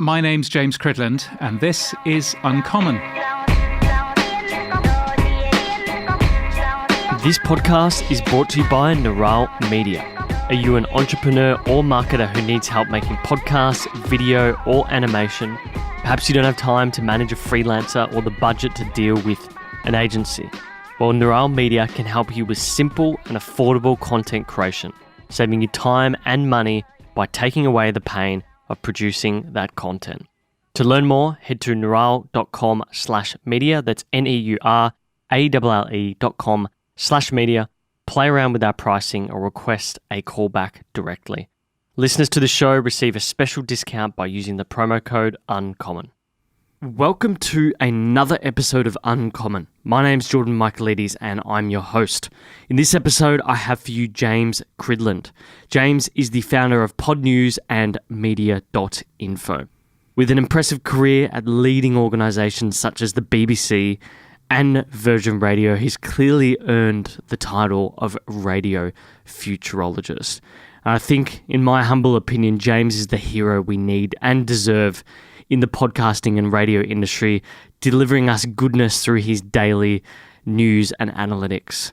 My name's James Cridland, and this is Uncommon. This podcast is brought to you by Neuralle Media. Are you an entrepreneur or marketer who needs help making podcasts, video, or animation? Perhaps you don't have time to manage a freelancer or the budget to deal with an agency. Well, Neuralle Media can help you with simple and affordable content creation, saving you time and money by taking away the pain of producing that content. To learn more, head to neuralle.com/media. That's neuralle.com/media. Play around with our pricing or request a callback directly. Listeners to the show receive a special discount by using the promo code UNCOMMON. Welcome to another episode of Uncommon. My name's Jordan Michaelides and I'm your host. In this episode, I have for you James Cridland. James is the founder of Podnews and Media.info. With an impressive career at leading organisations such as the BBC and Virgin Radio, he's clearly earned the title of radio futurologist. I think, in my humble opinion, James is the hero we need and deserve in the podcasting and radio industry, delivering us goodness through his daily news and analytics.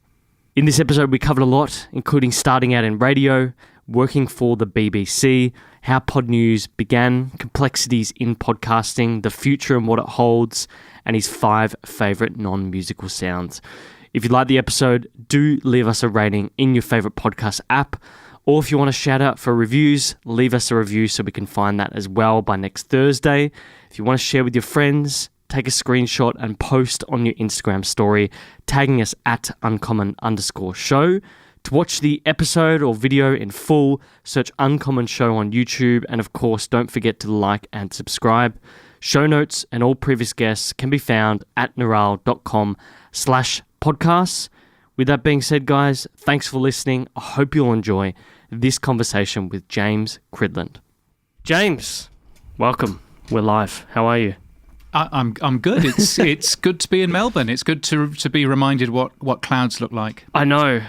In this episode, we covered a lot, including starting out in radio, working for the BBC, how Podnews began, complexities in podcasting, the future and what it holds, and his 5 favourite non-musical sounds. If you like the episode, do leave us a rating in your favourite podcast app. Or if you want to shout out for reviews, leave us a review so we can find that as well by next Thursday. If you want to share with your friends, take a screenshot and post on your Instagram story, tagging us at uncommon_show. To watch the episode or video in full, search Uncommon Show on YouTube. And of course, don't forget to like and subscribe. Show notes and all previous guests can be found at neuralle.com/podcasts. With that being said, guys, thanks for listening. I hope you'll enjoy this conversation with James Cridland. James, welcome. We're live. How are you? I'm good. It's good to be in Melbourne. It's good to be reminded what clouds look like. I know.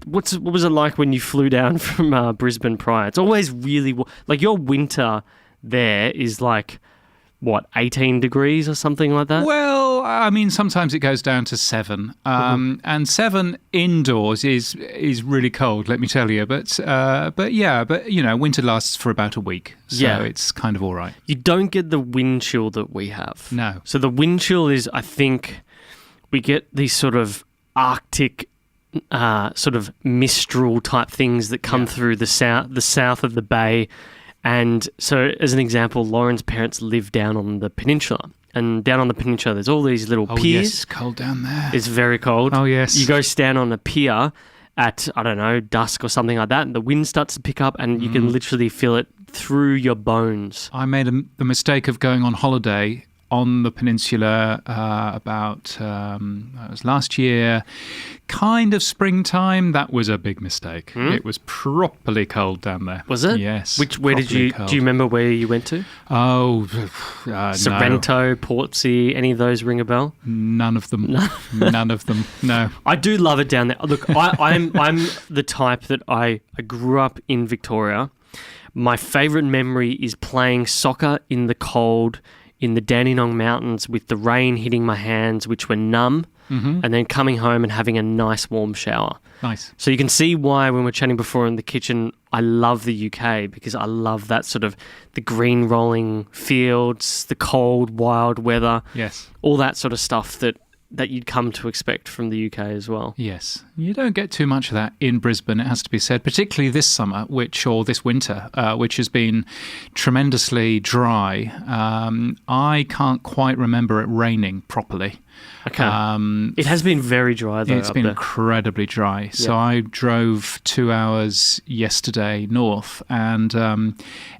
What was it like when you flew down from Brisbane prior? It's always really like your winter there is like, what, 18 degrees or something like that? Well, I mean, sometimes it goes down to 7. And 7 indoors is really cold, let me tell you. But you know, winter lasts for about a week. So it's kind of all right. You don't get the wind chill that we have. No. So the wind chill is, I think, we get these sort of Arctic sort of mistral type things that come through the south of the bay. And so, as an example, Lauren's parents live down on the peninsula. And down on the peninsula, there's all these little piers. Yes, it's cold down there. It's very cold. Oh, yes. You go stand on a pier at, I don't know, dusk or something like that, and the wind starts to pick up, and you can literally feel it through your bones. I made the mistake of going on holiday on the peninsula it was last year, kind of springtime. That was a big mistake. It was properly cold down there. Was it? Yes. Where did you? Cold. Do you remember where you went to? Sorrento, No. Portsea, any of those ring a bell? None of them. None of them. No. I do love it down there. Look, I'm the type that I grew up in Victoria. My favourite memory is playing soccer in the cold in the Dandenong Mountains with the rain hitting my hands, which were numb, and then coming home and having a nice warm shower. Nice. So you can see why when we're chatting before in the kitchen, I love the UK because I love that sort of the green rolling fields, the cold, wild weather. Yes. All that sort of stuff that you'd come to expect from the UK as well. Yes. You don't get too much of that in Brisbane, it has to be said, particularly this summer, this winter, which has been tremendously dry. I can't quite remember it raining properly. Okay. It has been very dry though. It's been incredibly dry. So I drove 2 hours yesterday north, and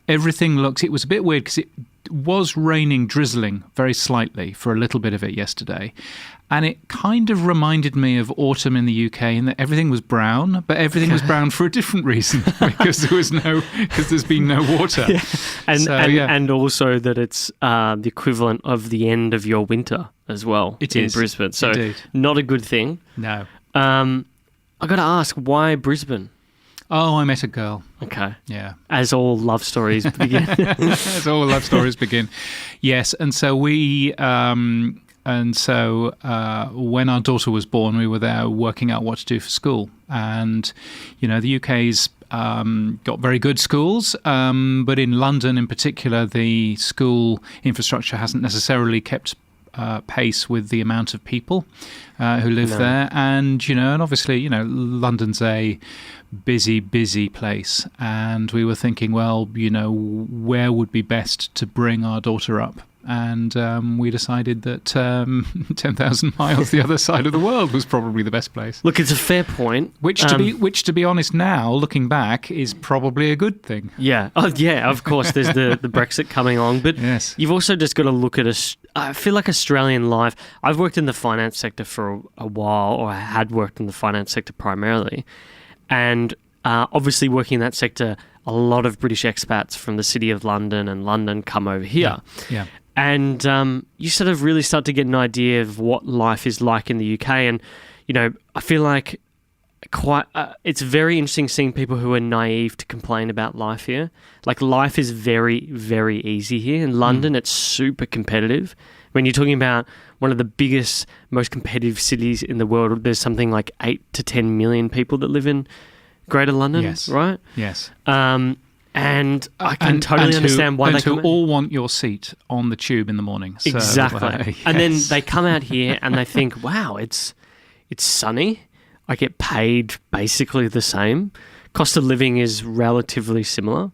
everything it was a bit weird because it was raining, drizzling very slightly for a little bit of it yesterday. And it kind of reminded me of autumn in the UK in that everything was brown, but everything was brown for a different reason because there's been no water. Yeah. And also that it's the equivalent of the end of your winter as well in Brisbane. So indeed. Not a good thing. No. I got to ask, why Brisbane? Oh, I met a girl. Okay. Yeah. As all love stories begin. As all love stories begin. Yes. And so when our daughter was born, we were there working out what to do for school. And, the UK's got very good schools, but in London in particular, the school infrastructure hasn't necessarily kept pace with the amount of people who live there. And, and obviously, London's a busy place. And we were thinking, well, where would be best to bring our daughter up? And we decided that 10,000 miles the other side of the world was probably the best place. Look, it's a fair point. Which, to be honest now, looking back, is probably a good thing. Yeah. Oh, yeah, of course, there's the Brexit coming along. But yes. You've also just got to look at I feel like Australian life. I've worked in the finance sector for a while, or I had worked in the finance sector primarily. And obviously working in that sector, a lot of British expats from the City of London and London come over here. Yeah. And you sort of really start to get an idea of what life is like in the UK. And, I feel like it's very interesting seeing people who are naive to complain about life here. Like, life is very, very easy here. In London, it's super competitive. When you're talking about one of the biggest, most competitive cities in the world, there's something like 8 to 10 million people that live in Greater London, right? Yes. And I can totally understand why they come all want your seat on the tube in the morning. So, exactly. yes. And then they come out here and they think, wow, it's sunny. I get paid basically the same. Cost of living is relatively similar.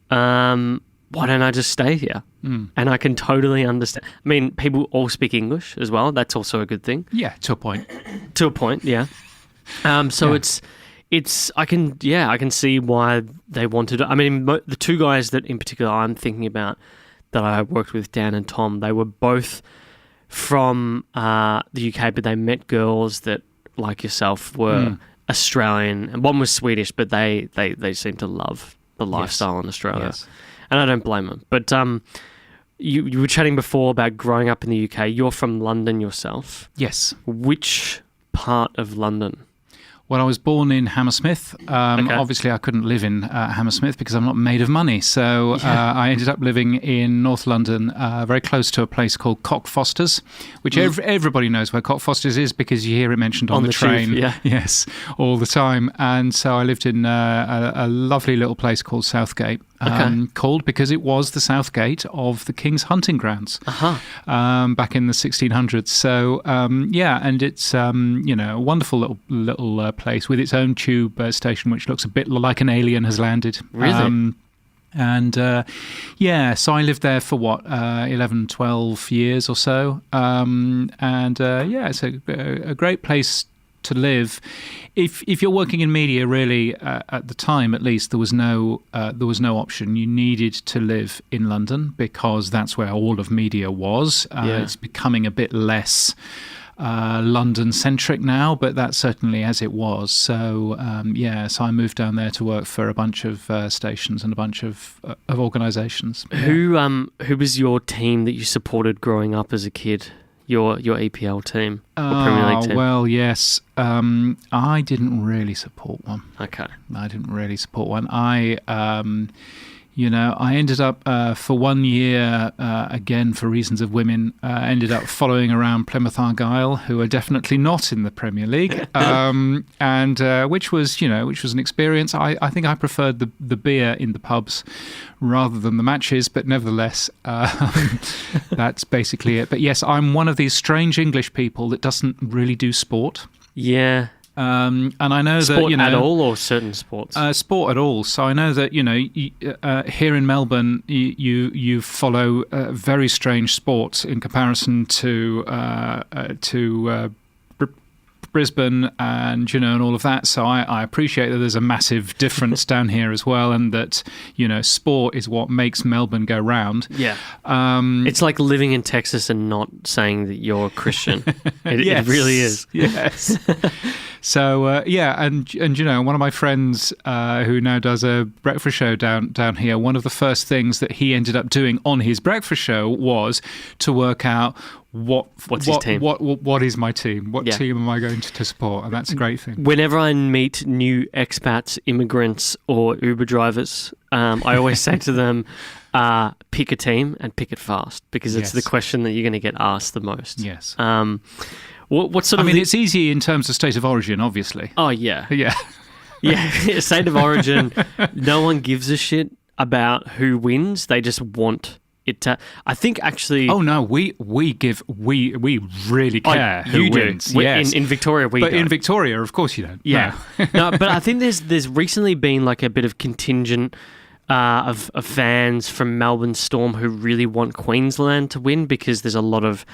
Why don't I just stay here? And I can totally understand. I mean, people all speak English as well. That's also a good thing. Yeah, to a point. To a point, yeah. I can see why they wanted it. I mean, the two guys that in particular I'm thinking about that I worked with, Dan and Tom, they were both from the UK, but they met girls that, like yourself, were Australian, and one was Swedish, but they seem to love the lifestyle in Australia. Yes. And I don't blame them. But you were chatting before about growing up in the UK. You're from London yourself. Yes. Which part of London? Well, I was born in Hammersmith. Obviously, I couldn't live in Hammersmith because I'm not made of money. So I ended up living in North London, very close to a place called Cockfosters, which everybody knows where Cockfosters is because you hear it mentioned on the train. Tube, yeah. Yes, all the time. And so I lived in a lovely little place called Southgate. Called because it was the south gate of the King's hunting grounds back in the 1600s. So, and it's, a wonderful little place with its own tube station, which looks a bit like an alien has landed. Really? So I lived there for 11, 12 years or so. It's a great place to live. If you're working in media, really, at the time at least, there was no option. You needed to live in London because that's where all of media was. It's becoming a bit less London-centric now, but that's certainly as it was. So, so I moved down there to work for a bunch of stations and a bunch of organisations. Yeah. Who was your team that you supported growing up as a kid? Your EPL team or Premier League team? Well, yes. I didn't really support one. Okay. I didn't really support one. I ended up for 1 year, again for reasons of women, ended up following around Plymouth Argyle, who are definitely not in the Premier League, which was an experience. I think I preferred the beer in the pubs rather than the matches, but nevertheless, that's basically it. But yes, I'm one of these strange English people that doesn't really do sport. Yeah. And I know sport that at all or certain sports. Sport at all. So I know that here in Melbourne you follow very strange sports in comparison to Brisbane and and all of that. So I appreciate that there's a massive difference down here as well, and that sport is what makes Melbourne go round. Yeah, it's like living in Texas and not saying that you're a Christian. It really is. Yes. So and one of my friends who now does a breakfast show down here, one of the first things that he ended up doing on his breakfast show was to work out what's his team? What is my team? What team am I going to support? And that's a great thing. Whenever I meet new expats, immigrants, or Uber drivers, I always say to them, pick a team and pick it fast, because it's the question that you're going to get asked the most. Yes. What sort of? It's easy in terms of state of origin, obviously. Oh yeah. Yeah. Yeah. State of origin. No one gives a shit about who wins. They just want it to. I think actually. Oh no, we really care who wins. Yes. In Victoria, we. But don't. in Victoria, of course, you don't. Yeah. No, but I think there's recently been like a bit of contingent of fans from Melbourne Storm who really want Queensland to win, because there's a lot of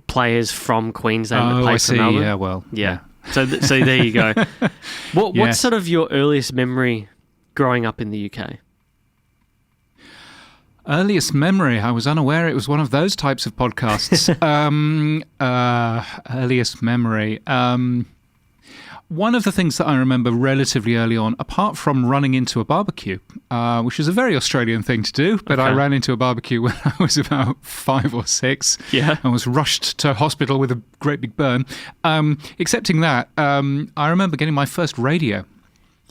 players from Queensland that play for Melbourne. Yeah, well, yeah. So there you go. What's sort of your earliest memory growing up in the UK? Earliest memory, I was unaware it was one of those types of podcasts. Earliest memory. One of the things that I remember relatively early on, apart from running into a barbecue, which is a very Australian thing to do, but I ran into a barbecue when I was about 5 or 6 and was rushed to hospital with a great big burn. Excepting that, I remember getting my first radio.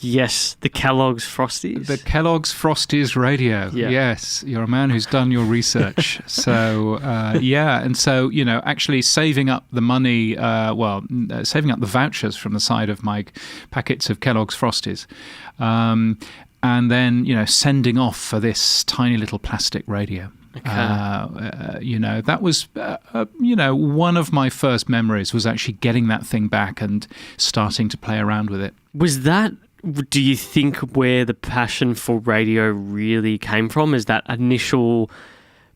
Yes, the Kellogg's Frosties. The Kellogg's Frosties radio. Yeah. Yes, you're a man who's done your research. So, and so, actually saving up the money, saving up the vouchers from the side of my packets of Kellogg's Frosties, and then, sending off for this tiny little plastic radio. Okay. That was, one of my first memories was actually getting that thing back and starting to play around with it. Was that... Do you think where the passion for radio really came from? Is that initial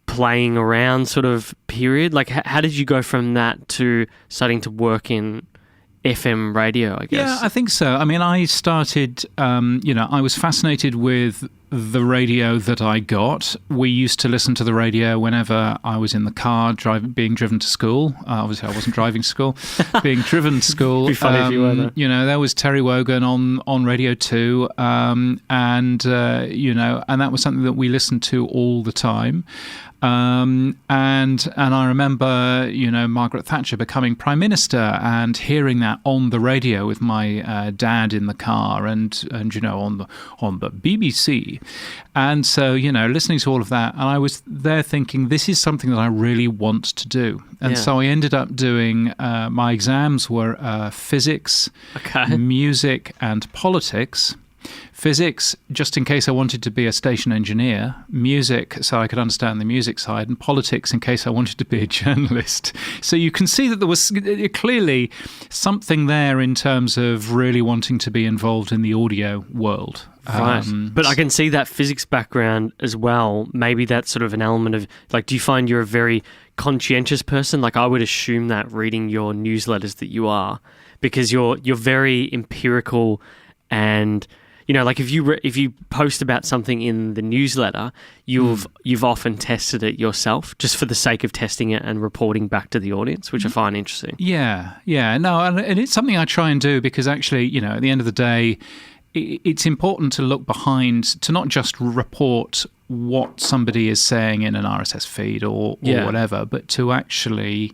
playing around sort of period? Like, how did you go from that to starting to work in FM radio, I guess? Yeah, I think so. I started, I was fascinated with the radio that I got. We used to listen to the radio whenever I was in the car being driven to school. Obviously, I wasn't driving to school. Being driven to school. It'd be funny if you were there. There was Terry Wogan on Radio 2, and that was something that we listened to all the time. And I remember, Margaret Thatcher becoming Prime Minister and hearing that on the radio with my dad in the car and on the BBC. And so, listening to all of that, and I was there thinking, this is something that I really want to do. And so I ended up doing, my exams were physics, music and politics. Physics, just in case I wanted to be a station engineer. Music, so I could understand the music side. And politics, in case I wanted to be a journalist. So you can see that there was clearly something there in terms of really wanting to be involved in the audio world. Right. But I can see that physics background as well. Maybe that's sort of an element of, like, do you find you're a very conscientious person? Like, I would assume that reading your newsletters that you are, because you're very empirical and... like if you post about something in the newsletter, you've often tested it yourself just for the sake of testing it and reporting back to the audience, which I find interesting. Yeah. No, and it's something I try and do because actually, at the end of the day, it's important to look behind, to not just report what somebody is saying in an RSS feed or whatever, but to actually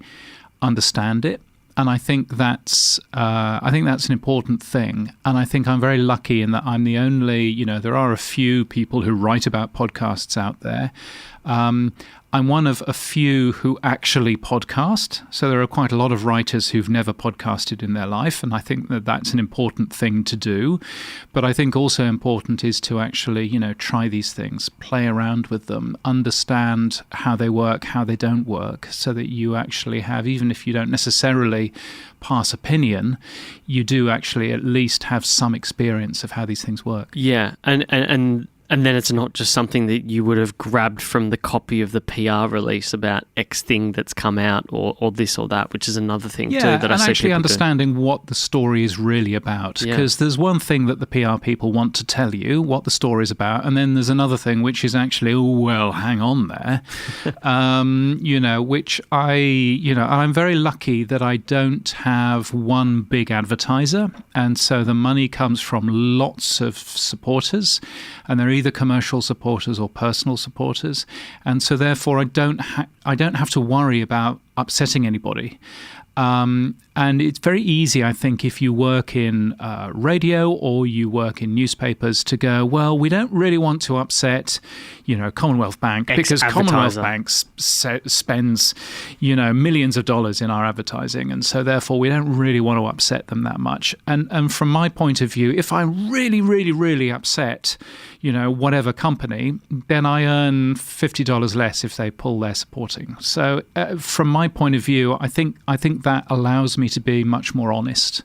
understand it. And I think that's an important thing. And I think I'm very lucky in that I'm the only, there are a few people who write about podcasts out there. I'm one of a few who actually podcast. So there are quite a lot of writers who've never podcasted in their life. And I think that that's an important thing to do. But I think also important is to actually, try these things, play around with them, understand how they work, how they don't work, so that you actually have, even if you don't necessarily pass opinion, you do actually at least have some experience of how these things work. Yeah. And And then it's not just something that you would have grabbed from the copy of the PR release about X thing that's come out or this or that, which is another thing too that I see actually people understanding what the story is really about. Because there's one thing that the PR people want to tell you, what the story is about, and then there's another thing which is actually, hang on there, which I'm very lucky that I don't have one big advertiser, and so the money comes from lots of supporters, and they're either commercial supporters or personal supporters, and so therefore I don't have to worry about upsetting anybody. And it's very easy, I think, if you work in radio or you work in newspapers to go, well, we don't really want to upset, Commonwealth Bank, because Commonwealth Bank spends, millions of dollars in our advertising. And so therefore we don't really want to upset them that much. And from my point of view, if I really, really, really upset, whatever company, then I earn $50 less if they pull their supporting. So from my point of view, I think that allows me to be much more honest.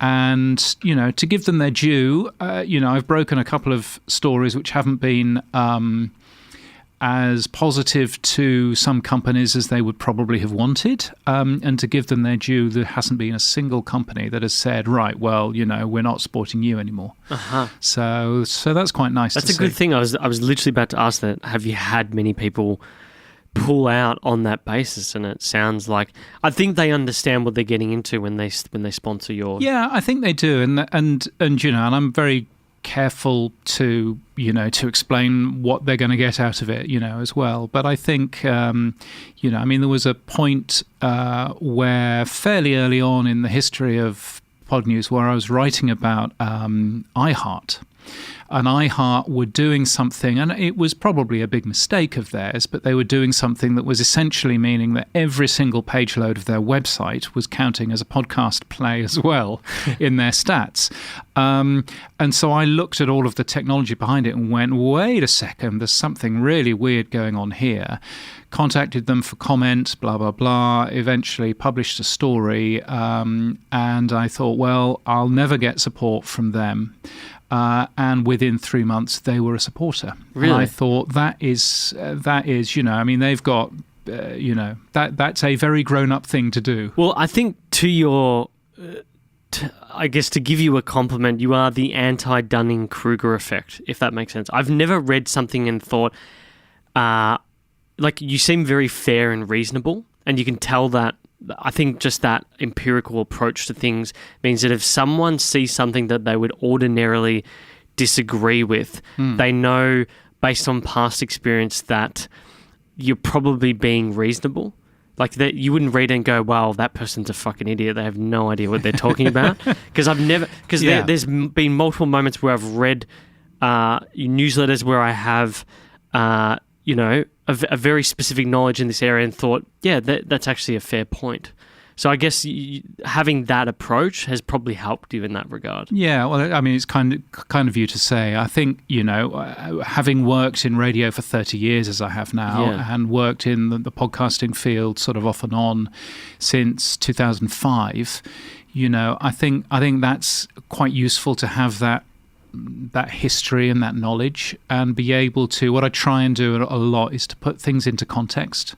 And, to give them their due, I've broken a couple of stories which haven't been as positive to some companies as they would probably have wanted. And to give them their due, there hasn't been a single company that has said, right, well, we're not supporting you anymore. So that's quite nice to see. That's a good thing. I was literally about to ask that. Have you had many people pull out on that basis? And it sounds like, I think they understand what they're getting into when they sponsor your... Yeah, I think they do. And I'm very careful to explain what they're going to get out of it, as well. But I think, there was a point where fairly early on in the history of Podnews where I was writing about iHeart. And iHeart were doing something, and it was probably a big mistake of theirs, but they were doing something that was essentially meaning that every single page load of their website was counting as a podcast play as well in their stats. And so I looked at all of the technology behind it and went, wait a second, there's something really weird going on here. Contacted them for comment, blah, blah, blah, eventually published a story, and I thought, well, I'll never get support from them. And within 3 months, they were a supporter. Really? And I thought that is, they've got, that's a very grown-up thing to do. Well, I think to your, I guess to give you a compliment, you are the anti-Dunning-Kruger effect, if that makes sense. I've never read something and thought, you seem very fair and reasonable, and you can tell that. I think just that empirical approach to things means that if someone sees something that they would ordinarily disagree with, they know based on past experience that you're probably being reasonable. Like that, you wouldn't read and go, "Wow, that person's a fucking idiot. They have no idea what they're talking about." Because there's been multiple moments where I've read newsletters where I have, a very specific knowledge in this area and thought, yeah, that's actually a fair point. So I guess having that approach has probably helped you in that regard. Yeah, well, I mean, it's kind of you to say. I think, having worked in radio for 30 years as I have now, and worked in the podcasting field sort of off and on since 2005, I think that's quite useful to have that history and that knowledge, and be able to, what I try and do a lot is to put things into context,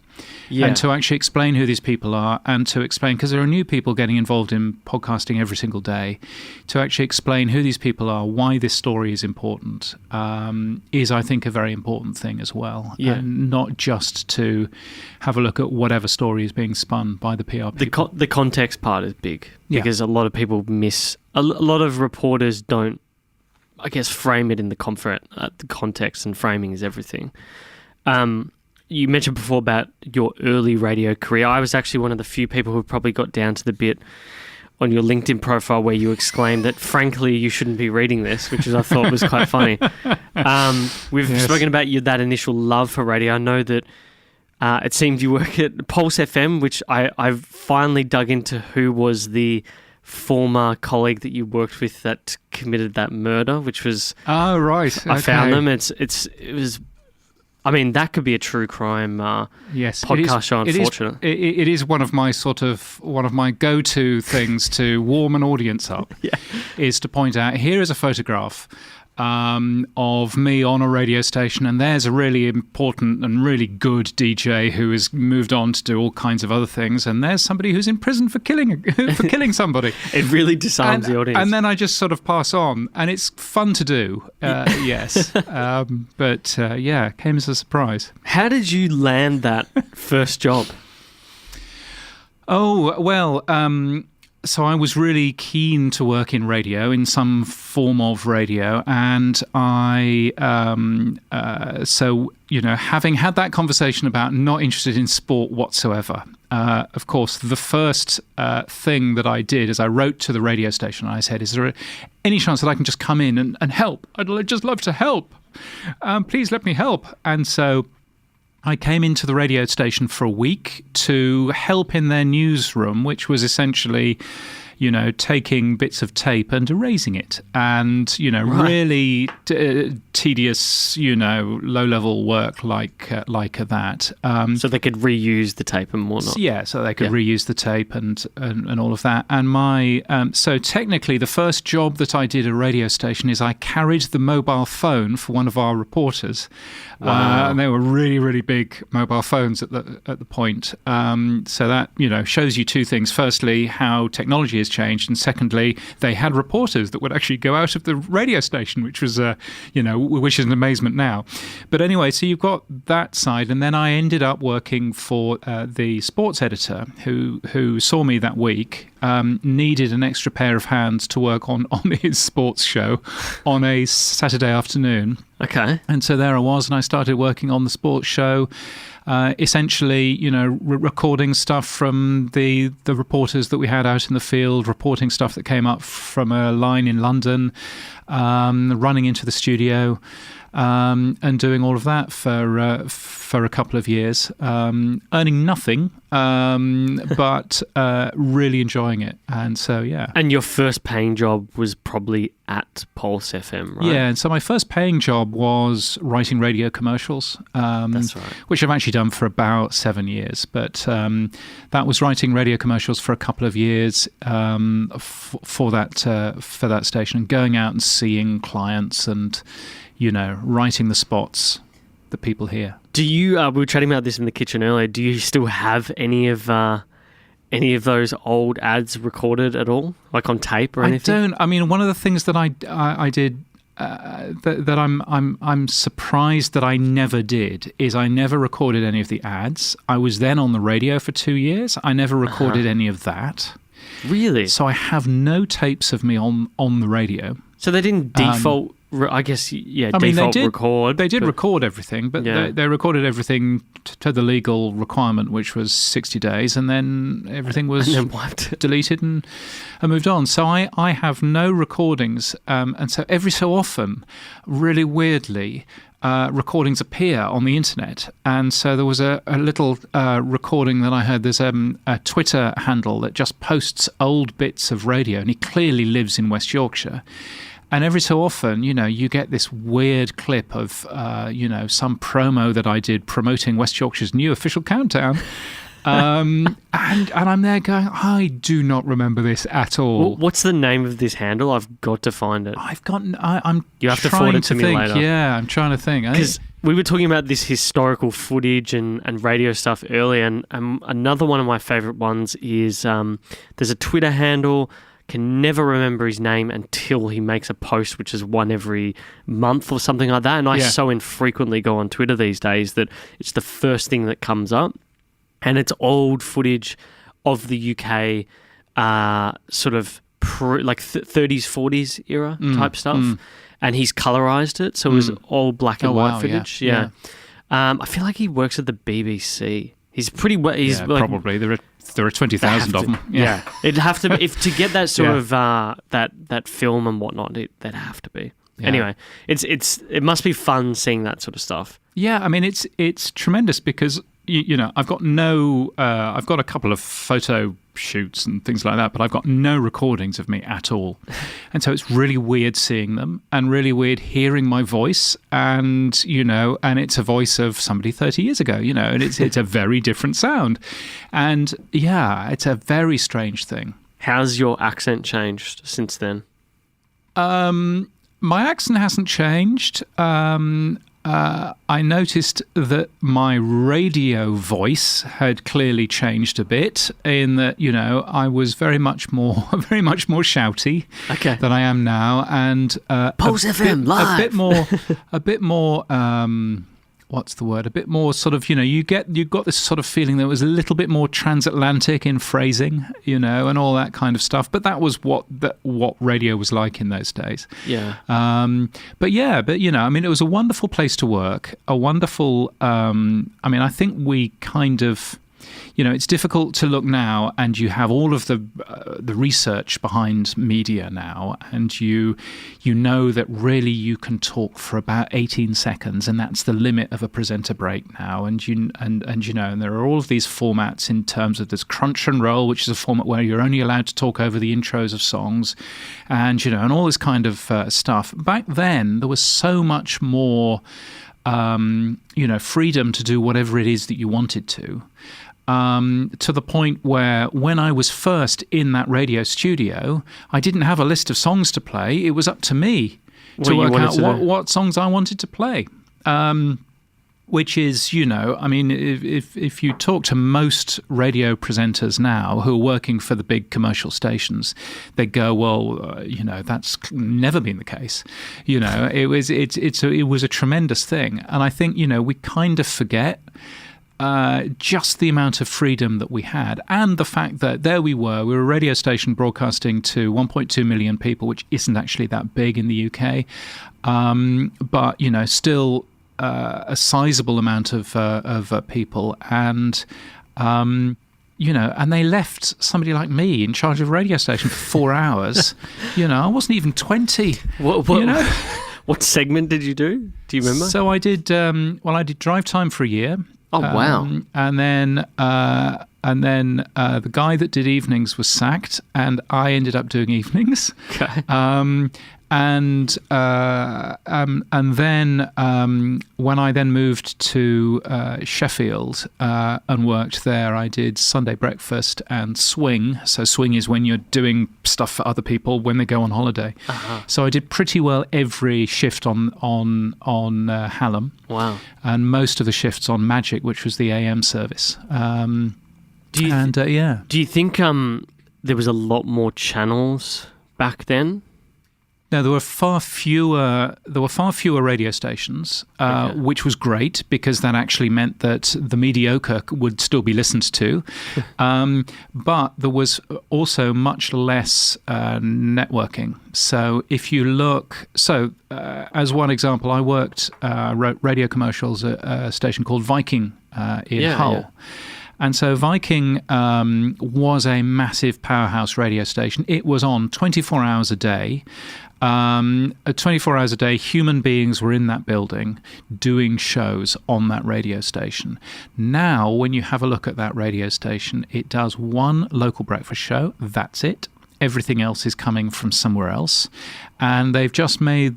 and to actually explain who these people are, and to explain, because there are new people getting involved in podcasting every single day, to actually explain who these people are, why this story is important, is I think a very important thing as well, and not just to have a look at whatever story is being spun by the PR people. The context part is big, because a lot of people miss, a lot of reporters don't, I guess, frame it in the context, and framing is everything. You mentioned before about your early radio career. I was actually one of the few people who probably got down to the bit on your LinkedIn profile where you exclaimed that, frankly, you shouldn't be reading this, which I thought was quite funny. We've spoken about that initial love for radio. I know that it seemed you work at Pulse FM, which I've finally dug into who was the former colleague that you worked with that committed that murder, which was... Oh, right. I found them. It was... I mean, that could be a true crime podcast show, unfortunately. It is one of my go-to things to warm an audience up, is to point out, here is a photograph of me on a radio station, and there's a really important and really good DJ who has moved on to do all kinds of other things, and there's somebody who's in prison for killing somebody. It really disarms the audience. And then I just sort of pass on, and it's fun to do, yes. But it came as a surprise. How did you land that first job? Oh, well, so I was really keen to work in radio, in some form of radio, and having had that conversation about not interested in sport whatsoever, of course, the first thing that I did is I wrote to the radio station and I said, is there any chance that I can just come in and help? I'd just love to help. Please let me help. And so I came into the radio station for a week to help in their newsroom, which was essentially, taking bits of tape and erasing it, and really tedious, low-level work like that. So they could reuse the tape and whatnot. Yeah, so they could reuse the tape and all of that. And so technically, the first job that I did at a radio station is I carried the mobile phone for one of our reporters. Wow. And they were really, really big mobile phones at the point. So that shows you two things. Firstly, how technology has changed, and secondly, they had reporters that would actually go out of the radio station, which was which is an amazement now. But anyway, so you've got that side, and then I ended up working for the sports editor who saw me that week. Needed an extra pair of hands to work on his sports show on a Saturday afternoon. Okay. And so there I was, and I started working on the sports show, essentially, recording stuff from the reporters that we had out in the field, reporting stuff that came up from a line in London, running into the studio, and doing all of that for a couple of years, earning nothing, but really enjoying it. And so, yeah. And your first paying job was probably at Pulse FM, right? Yeah, and so my first paying job was writing radio commercials. That's right. Which I've actually done for about 7 years. But that was writing radio commercials for a couple of years for that station, and going out and seeing clients and writing the spots that people hear. Do you? We were chatting about this in the kitchen earlier. Do you still have any of those old ads recorded at all, like on tape or anything? I don't. I mean, one of the things that I did that I'm surprised that I never did is I never recorded any of the ads. I was then on the radio for 2 years. I never recorded any of that. Really? So I have no tapes of me on the radio. So they didn't default. I guess, default record. They did record everything, but they recorded everything to the legal requirement, which was 60 days, and then everything was deleted and moved on. So I have no recordings, and so every so often, really weirdly, recordings appear on the internet. And so there was a little recording that I heard. There's a Twitter handle that just posts old bits of radio, and he clearly lives in West Yorkshire. And every so often, you get this weird clip of, some promo that I did promoting West Yorkshire's new official countdown. And I'm there going, I do not remember this at all. What's the name of this handle? I've got to find it. You have to forward it to me later. Yeah, I'm trying to think. Because we were talking about this historical footage and radio stuff earlier, and another one of my favourite ones is there's a Twitter handle. Can never remember his name until he makes a post, which is one every month or something like that. And I so infrequently go on Twitter these days that it's the first thing that comes up. And it's old footage of the UK, sort of 30s, 40s era type stuff. And he's colorized it. So it was all black and white footage. Yeah. I feel like he works at the BBC. He's pretty well. He's probably. There are 20,000 of them. Yeah. It'd have to be, to get that sort of that film and whatnot. That'd have to be. Yeah. Anyway, it must be fun seeing that sort of stuff. Yeah, I mean it's tremendous because I've got a couple of photo shoots and things like that, but I've got no recordings of me at all. And so it's really weird seeing them and really weird hearing my voice, and it's a voice of somebody 30 years ago, and it's a very different sound. And yeah, it's a very strange thing. How's your accent changed since then? My accent hasn't changed. I noticed that my radio voice had clearly changed a bit in that, I was very much more shouty than I am now, and Pulse FM live. a bit more. What's the word? A bit more sort of, you've got this sort of feeling that was a little bit more transatlantic in phrasing, and all that kind of stuff. But that was what radio was like in those days. Yeah. But it was a wonderful place to work. A wonderful. I think we kind of. It's difficult to look now, and you have all of the research behind media now, and you know that really you can talk for about 18 seconds, and that's the limit of a presenter break now. And there are all of these formats in terms of this crunch and roll, which is a format where you're only allowed to talk over the intros of songs, and all this kind of stuff. Back then, there was so much more, freedom to do whatever it is that you wanted to. To the point where when I was first in that radio studio, I didn't have a list of songs to play. It was up to me to work out what songs I wanted to play. Which is, if you talk to most radio presenters now who are working for the big commercial stations, they go, well, that's never been the case. It was a tremendous thing. And I think, we kind of forget just the amount of freedom that we had, and the fact that there we were a radio station broadcasting to 1.2 million people, which isn't actually that big in the UK, but still a sizable amount of people, and and they left somebody like me in charge of a radio station for 4 hours. I wasn't even 20. What segment did you do? Do you remember? So I did. I did drive time for a year. Oh wow! And then the guy that did evenings was sacked, and I ended up doing evenings. Okay. And then when I then moved to Sheffield and worked there, I did Sunday breakfast and swing. So swing is when you're doing stuff for other people when they go on holiday. Uh-huh. So I did pretty well every shift on Hallam. Wow. And most of the shifts on Magic, which was the AM service. Do you think there was a lot more channels back then? No, there were far fewer radio stations, which was great because that actually meant that the mediocre would still be listened to. But there was also much less networking. So if you look, as one example, I wrote radio commercials at a station called Viking in Hull. Yeah. And so Viking was a massive powerhouse radio station. It was on 24 hours a day. 24 hours a day, human beings were in that building doing shows on that radio station. Now, when you have a look at that radio station, it does one local breakfast show. That's it. Everything else is coming from somewhere else. And they've just made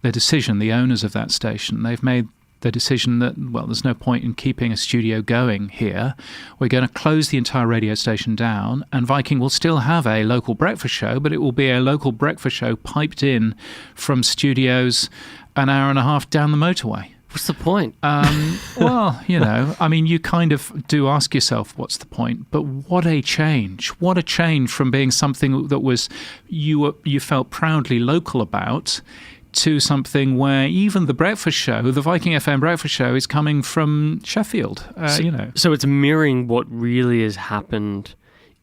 the decision, the owners of that station, they've made the decision that, well, there's no point in keeping a studio going here. We're going to close the entire radio station down, and Viking will still have a local breakfast show, but it will be a local breakfast show piped in from studios an hour and a half down the motorway. What's the point? Well, you kind of do ask yourself, what's the point? But what a change. What a change from being something that was you felt proudly local about to something where even the breakfast show, the Viking FM breakfast show, is coming from Sheffield. So it's mirroring what really has happened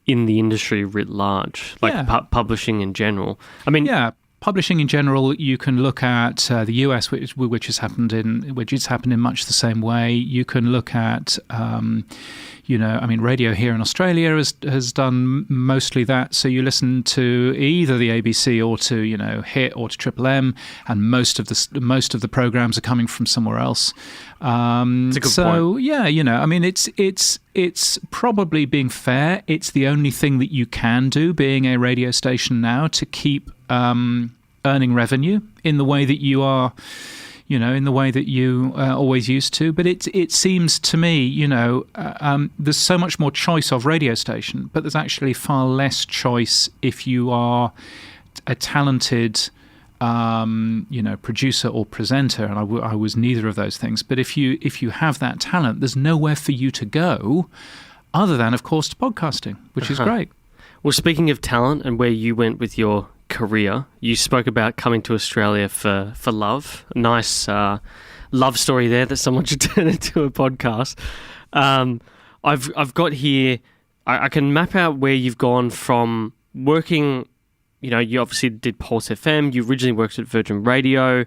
in the industry writ large, like publishing in general. Publishing in general, you can look at the US, which has happened in much the same way. You can look at, radio here in Australia has done mostly that. So you listen to either the ABC or to Hit or to Triple M, and most of the programs are coming from somewhere else. It's a good point. Yeah, it's probably, being fair, it's the only thing that you can do, being a radio station now, to keep earning revenue in the way that you are, in the way that you always used to. But it seems to me, there's so much more choice of radio station, but there's actually far less choice if you are a talented producer or presenter, and I was neither of those things. But if you have that talent, there's nowhere for you to go other than, of course, to podcasting, which is great. Well, speaking of talent and where you went with your career, you spoke about coming to Australia for love. A nice love story there that someone should turn into a podcast. I've got here, I can map out where you've gone from working. You obviously did Pulse FM. You originally worked at Virgin Radio.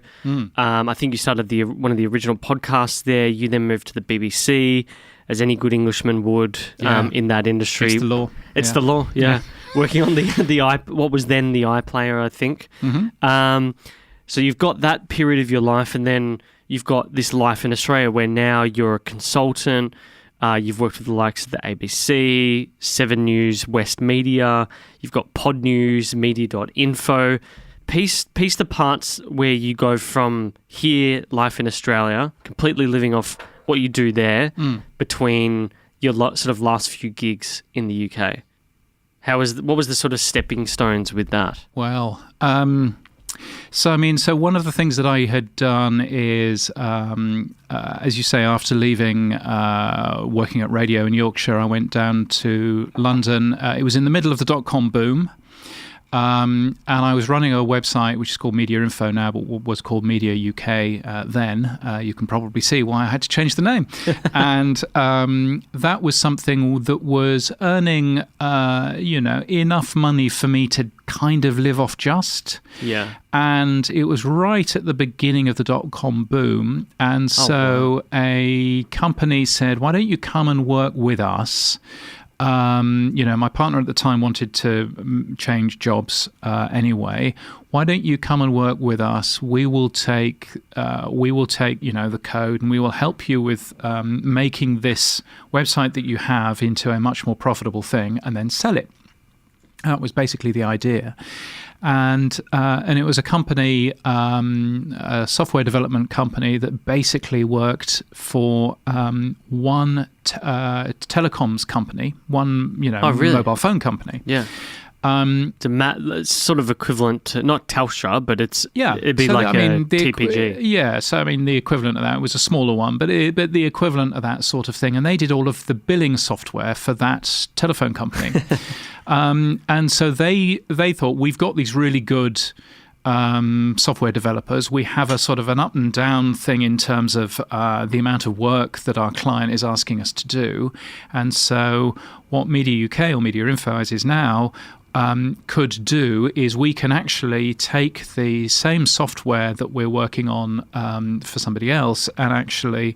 I think you started one of the original podcasts there. You then moved to the BBC, as any good Englishman would in that industry. It's the law. It's the law, yeah. Working on what was then the iPlayer, I think. Mm-hmm. So you've got that period of your life, and then you've got this life in Australia where now you're a consultant. You've worked with the likes of the ABC, 7 News, West Media. You've got Podnews, Media.info. Piece the parts where you go from here, life in Australia, completely living off what you do there, between your sort of last few gigs in the UK. What was the sort of stepping stones with that? Well, so one of the things that I had done is, as you say, after leaving working at radio in Yorkshire, I went down to London. It was in the middle of the dotcom boom. And I was running a website which is called Media.info now, but was called Media UK then. You can probably see why I had to change the name. And that was something that was earning, enough money for me to kind of live off just. Yeah. And it was right at the beginning of the dot-com boom. And so a company said, why don't you come and work with us? My partner at the time wanted to change jobs anyway. Why don't you come and work with us? We will take the code, and we will help you with making this website that you have into a much more profitable thing, and then sell it. That was basically the idea. And it was a company, a software development company that basically worked for one telecoms company, one mobile phone company. Yeah. It's sort of equivalent to, not Telstra, but it'd be TPG. So the equivalent of that was a smaller one, but the equivalent of that sort of thing. And they did all of the billing software for that telephone company. And so they thought, we've got these really good software developers. We have a sort of an up and down thing in terms of the amount of work that our client is asking us to do. And so what Media UK or Media.info as is now could do is we can actually take the same software that we're working on for somebody else and actually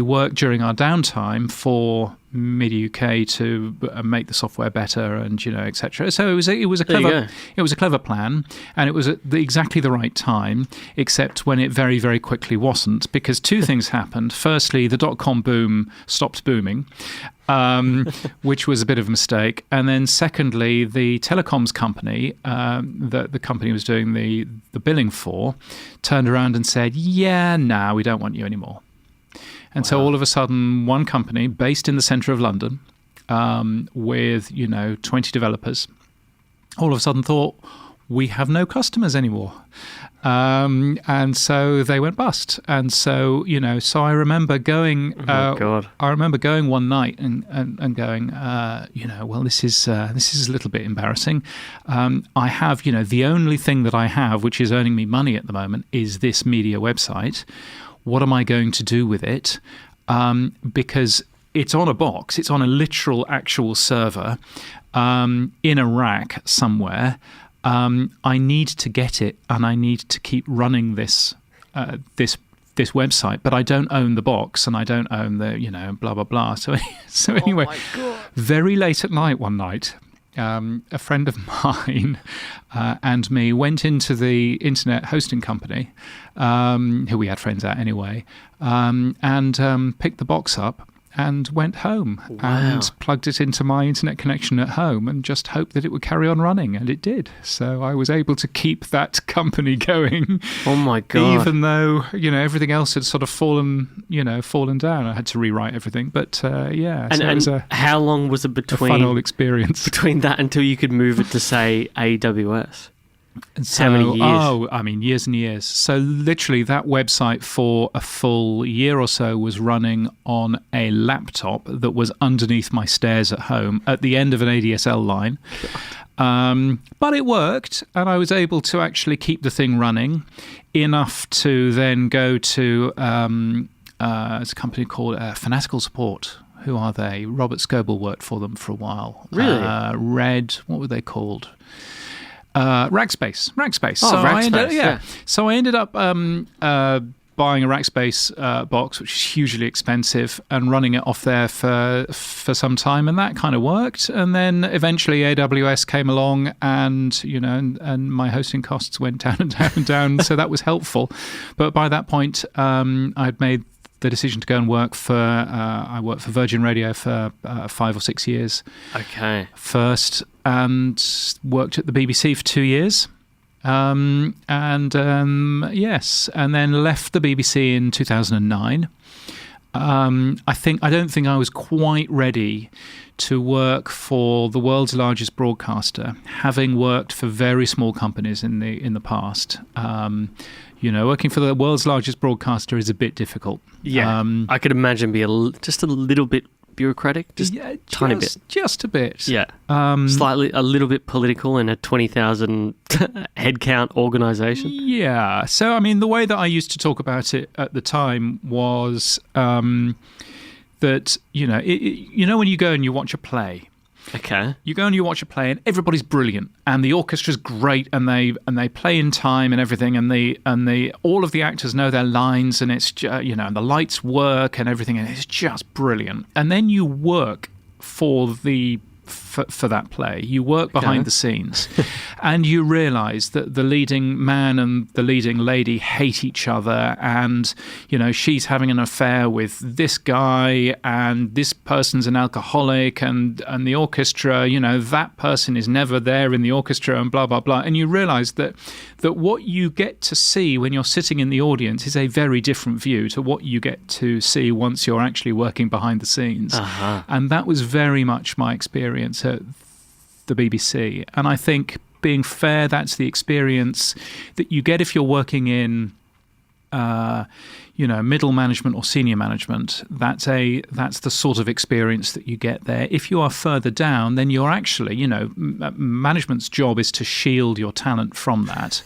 work during our downtime for Media UK to make the software better and etc. So it was a clever plan, and it was at exactly the right time, except when it very, very quickly wasn't, because two things happened. Firstly, the dot-com boom stopped booming, which was a bit of a mistake, and then secondly, the telecoms company that the company was doing the billing for turned around and said, we don't want you anymore. And so all of a sudden, one company based in the centre of London with, 20 developers, all of a sudden thought, we have no customers anymore. And so they went bust. And so, so I remember going, I remember going one night and going, this is a little bit embarrassing. I have, the only thing that I have, which is earning me money at the moment, is this media website. What am I going to do with it? Because it's on a box, it's on a literal actual server in a rack somewhere. I need to get it, and I need to keep running this website, but I don't own the box, and I don't own the blah blah blah. So anyway, very late at night one night, a friend of mine and me went into the internet hosting company, who we had friends at anyway, and picked the box up and went home and plugged it into my internet connection at home and just hoped that it would carry on running, and it did. So I was able to keep that company going. Oh my God. Even though, everything else had sort of fallen down. I had to rewrite everything. But so it was how long was it between a fun old experience between that until you could move it to, say, AWS? So, How many years? Oh, I mean, years and years. So literally that website for a full year or so was running on a laptop that was underneath my stairs at home at the end of an ADSL line. But it worked, and I was able to actually keep the thing running enough to then go to it's a company called Fanatical Support. Who are they? Robert Scoble worked for them for a while. Really? What were they called? Rackspace. Oh, So Rackspace, So I ended up buying a Rackspace box, which is hugely expensive, and running it off there for some time, and that kind of worked. And then eventually AWS came along, and and my hosting costs went down and down and down. So that was helpful. But by that point, I'd made the decision to go and work for. I worked for Virgin Radio for 5 or 6 years. Okay. First, and worked at the BBC for 2 years. Yes, and then left the BBC in 2009. I don't think I was quite ready to work for the world's largest broadcaster, having worked for very small companies in the past. Working for the world's largest broadcaster is a bit difficult. Yeah, I could imagine just a little bit bureaucratic, tiny bit. Just a bit. Yeah, slightly, a little bit political in a 20,000 headcount organisation. Yeah, so I mean, the way that I used to talk about it at the time was that when you go and you watch a play. Okay. You go and you watch a play, and everybody's brilliant, and the orchestra's great, and they play in time and everything, and all of the actors know their lines, and it's and the lights work and everything, and it's just brilliant. And then you work for that play. You work behind the scenes, and you realise that the leading man and the leading lady hate each other, and she's having an affair with this guy, and this person's an alcoholic, and the orchestra, that person is never there in the orchestra, and blah blah blah. And you realise that what you get to see when you're sitting in the audience is a very different view to what you get to see once you're actually working behind the scenes. Uh-huh. And that was very much my experience at the BBC. And I think, being fair, that's the experience that you get if you're working in middle management or senior management. That's the sort of experience that you get there. If you are further down, then you're actually, management's job is to shield your talent from that,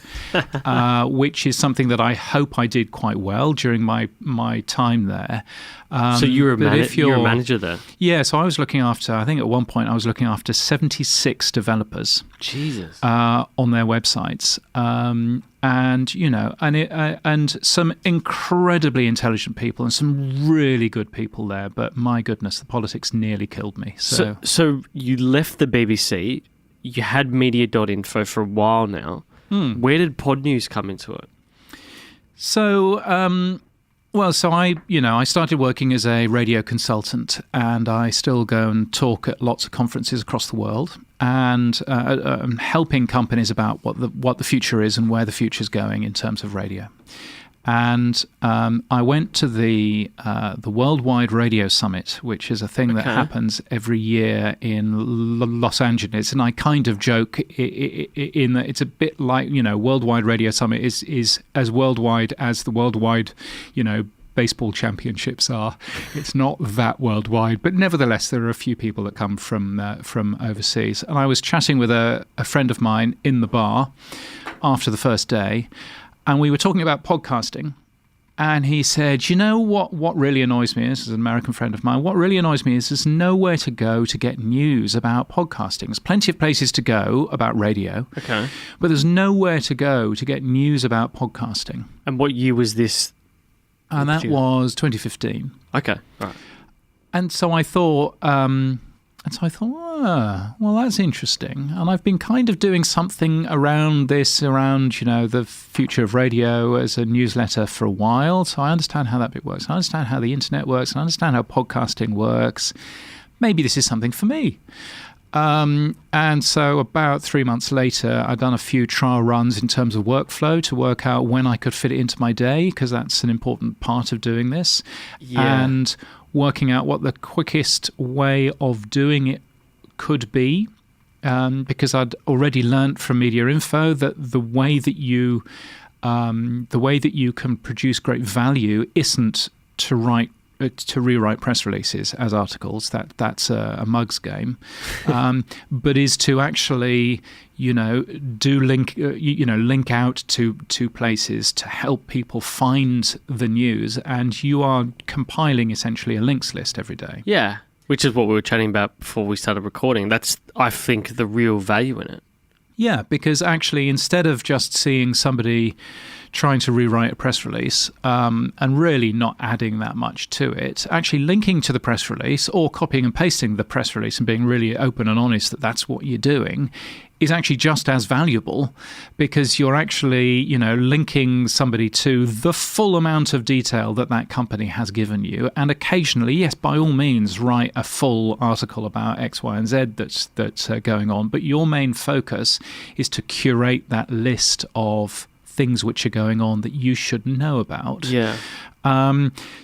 which is something that I hope I did quite well during my time there. So you were a manager there? Yeah, so I was looking after, I think at one point I was looking after 76 developers. Jesus. On their websites. And some incredibly intelligent people and some really good people there. But my goodness, the politics nearly killed me. So you left the BBC. You had Media.info for a while now. Where did Podnews come into it? So I started working as a radio consultant, and I still go and talk at lots of conferences across the world, and helping companies about what the future is and where the future is going in terms of radio. And I went to the Worldwide Radio Summit, which is a thing that happens every year in Los Angeles. And I kind of joke in that it's a bit like, Worldwide Radio Summit is as worldwide as the worldwide, baseball championships are. It's not that worldwide, but nevertheless, there are a few people that come from overseas. And I was chatting with a friend of mine in the bar after the first day, and we were talking about podcasting. And he said, what really annoys me, this is an American friend of mine, what really annoys me is there's nowhere to go to get news about podcasting. There's plenty of places to go about radio, okay, but there's nowhere to go to get news about podcasting. And what year was this? And that was 2015. Okay, right. And so I thought, well, that's interesting. And I've been kind of doing something around this, around, the future of radio as a newsletter for a while. So I understand how that bit works. I understand how the internet works. I understand how podcasting works. Maybe this is something for me. And so about 3 months later, I'd done a few trial runs in terms of workflow to work out when I could fit it into my day, because that's an important part of doing this. Yeah. And working out what the quickest way of doing it could be. because I'd already learnt from Media.info that the way that you can produce great value isn't to rewrite press releases as articles. That's a mug's game, but is to actually link out to places to help people find the news, and you are compiling essentially a links list every day. Yeah, which is what we were chatting about before we started recording. That's, I think, the real value in it. Yeah, because actually instead of just seeing somebody trying to rewrite a press release and really not adding that much to it, actually linking to the press release or copying and pasting the press release and being really open and honest that that's what you're doing is actually just as valuable, because you're actually, linking somebody to the full amount of detail that company has given you. And occasionally, yes, by all means, write a full article about X, Y, and Z that's going on. But your main focus is to curate that list of things which are going on that you should know about. Yeah.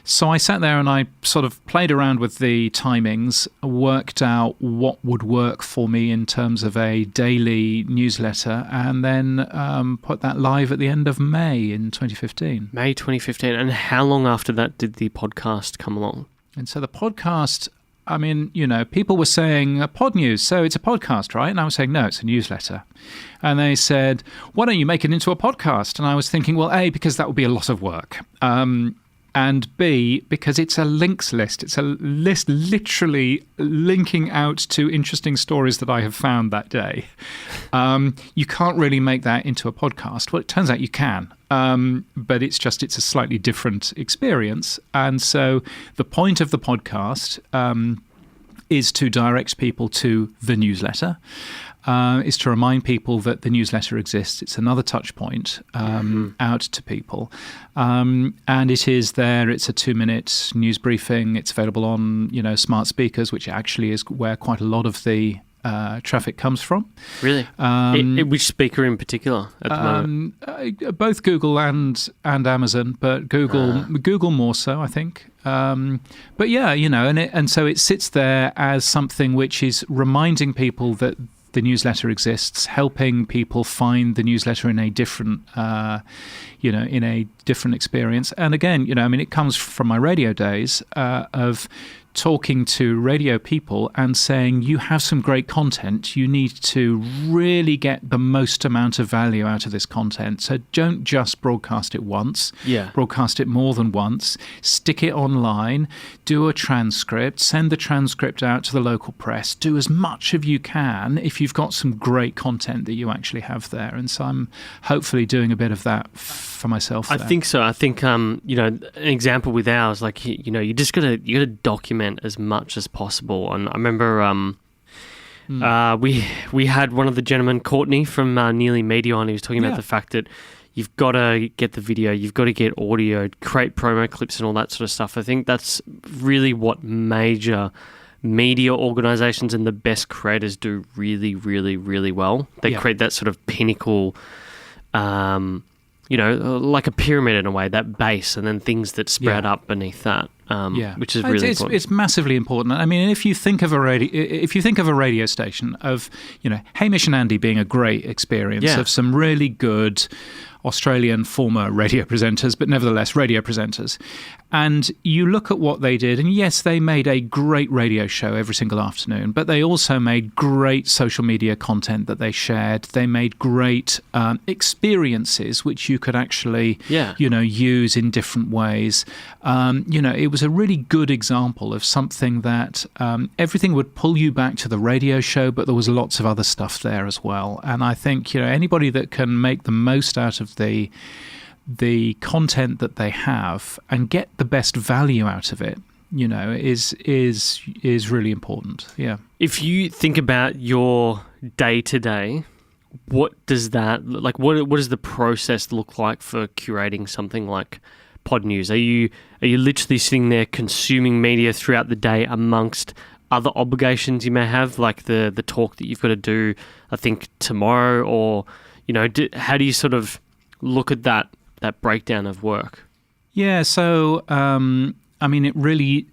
So I sat there and I sort of played around with the timings, worked out what would work for me in terms of a daily newsletter, and then put that live at the end of May in 2015. May 2015. And how long after that did the podcast come along? And so the podcast, people were saying Podnews, so it's a podcast, right? And I was saying, no, it's a newsletter. And they said, why don't you make it into a podcast? And I was thinking, well, A, because that would be a lot of work. And B, because it's a links list. It's a list literally linking out to interesting stories that I have found that day. You can't really make that into a podcast. Well, it turns out you can. But it's a slightly different experience. And so the point of the podcast is to direct people to the newsletter, is to remind people that the newsletter exists. It's another touch point out to people. And it is there. It's a 2-minute news briefing. It's available on, smart speakers, which actually is where quite a lot of the traffic comes from. Really? Which speaker in particular at the moment? Both Google and Amazon, but Google more so, I think. But yeah, and so it sits there as something which is reminding people that the newsletter exists, helping people find the newsletter in a different, in a different experience. And again, it comes from my radio days of talking to radio people and saying, you have some great content. You need to really get the most amount of value out of this content. So don't just broadcast it once. Yeah. Broadcast it more than once. Stick it online. Do a transcript. Send the transcript out to the local press. Do as much as you can if you've got some great content that you actually have there. And so I'm hopefully doing a bit of that for myself there. I think so. I think, an example with ours, like, you just got to document as much as possible. And I remember we had one of the gentlemen, Courtney from Nearly Media, on. He was talking about the fact that you've got to get the video, you've got to get audio, create promo clips and all that sort of stuff. I think that's really what major media organizations and the best creators do really, really, really well. They create that sort of pinnacle, like a pyramid in a way, that base, and then things that sprout up beneath that. Which is really important. It's massively important. I mean, if you think of a radio station of, Hamish and Andy being a great experience of some really good Australian former radio presenters, but nevertheless radio presenters. And you look at what they did, and yes, they made a great radio show every single afternoon, but they also made great social media content that they shared. They made great experiences which you could actually, use in different ways. It was a really good example of something that everything would pull you back to the radio show, but there was lots of other stuff there as well. And I think, anybody that can make the most out of the content that they have and get the best value out of it, is really important. Yeah. If you think about your day to day, what does that what does the process look like for curating something like Podnews? Are you literally sitting there consuming media throughout the day amongst other obligations you may have, like the talk that you've got to do, I think, tomorrow, or how do you sort of look at that breakdown of work? Yeah, so I mean, it really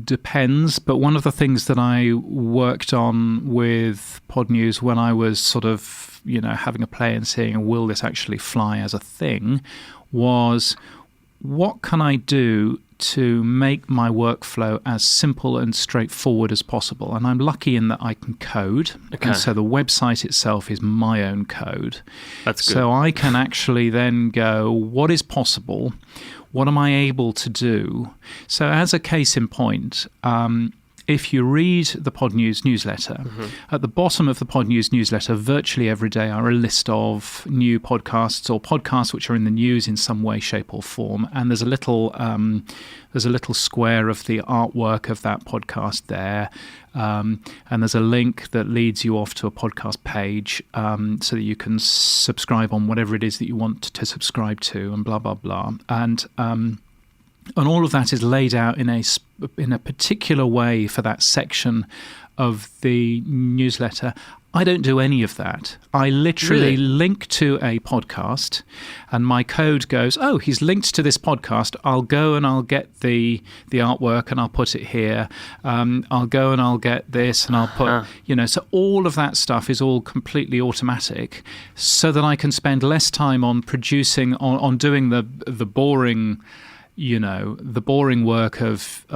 depends. But one of the things that I worked on with Podnews when I was sort of, having a play and seeing, will this actually fly as a thing, was what can I do to make my workflow as simple and straightforward as possible? And I'm lucky in that I can code. Okay. And so the website itself is my own code. That's good. So I can actually then go, what is possible? What am I able to do? So as a case in point, if you read the Podnews newsletter, at the bottom of the Podnews newsletter, virtually every day are a list of new podcasts or podcasts which are in the news in some way, shape, or form. And there's a little square of the artwork of that podcast there, and there's a link that leads you off to a podcast page, so that you can subscribe on whatever it is that you want to subscribe to, and blah blah blah. And all of that is laid out in a particular way for that section of the newsletter. I don't do any of that. I literally link to a podcast, and my code goes, oh, he's linked to this podcast. I'll go and I'll get the artwork and I'll put it here. I'll go and I'll get this and I'll put, so all of that stuff is all completely automatic, so that I can spend less time on producing, on doing the boring, the boring work of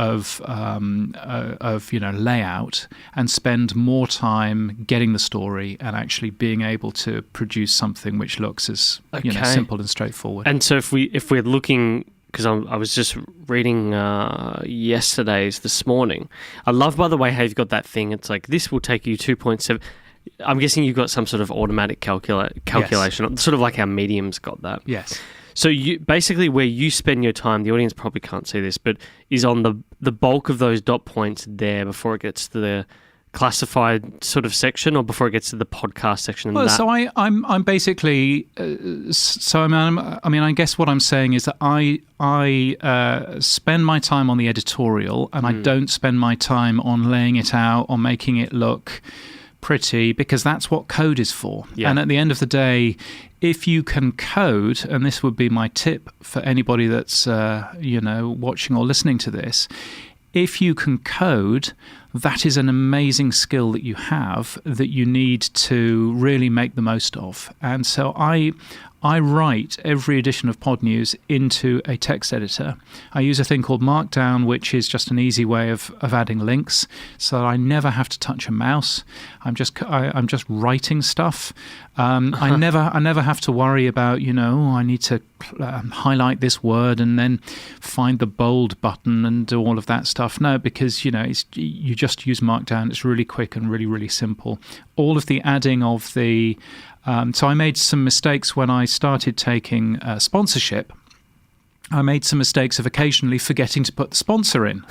layout, and spend more time getting the story and actually being able to produce something which looks as simple and straightforward. And so if we're looking, because I was just reading yesterday's this morning, I love, by the way, how you've got that thing. It's like, this will take you 2.7. I'm guessing you've got some sort of automatic calculation, yes. Sort of like how Medium's got that. Yes. So you basically, where you spend your time, the audience probably can't see this, but is on the bulk of those dot points there before it gets to the classified sort of section, or before it gets to the podcast section. Well, so I'm basically I guess what I'm saying is that I spend my time on the editorial, and I don't spend my time on laying it out or making it look pretty, because that's what code is for. Yeah. And at the end of the day, if you can code, and this would be my tip for anybody that's watching or listening to this, if you can code, that is an amazing skill that you have that you need to really make the most of. And so I write every edition of Podnews into a text editor. I use a thing called Markdown, which is just an easy way of adding links, so that I never have to touch a mouse. I'm just writing stuff. I never have to worry about I need to highlight this word and then find the bold button and do all of that stuff. No, because you just use Markdown. It's really quick and really, really simple. All of the adding of the so I made some mistakes when I started taking sponsorship. I made some mistakes of occasionally forgetting to put the sponsor in.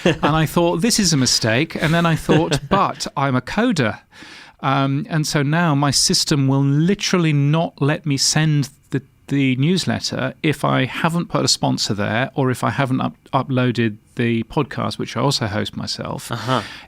And I thought, this is a mistake. And then I thought, but I'm a coder. And so now my system will literally not let me send the newsletter if I haven't put a sponsor there, or if I haven't uploaded the podcast, which I also host myself.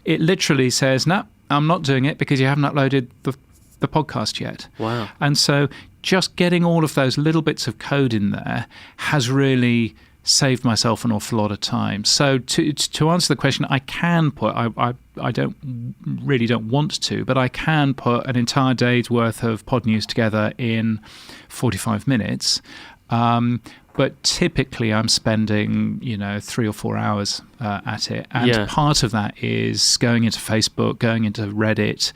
It literally says, no, I'm not doing it because you haven't uploaded the podcast yet. Wow. And so just getting all of those little bits of code in there has really saved myself an awful lot of time. So to answer the question, I can put, I don't want to, but I can put an entire day's worth of Podnews together in 45 minutes. But typically I'm spending, 3 or 4 hours at it. And part of that is going into Facebook, going into Reddit,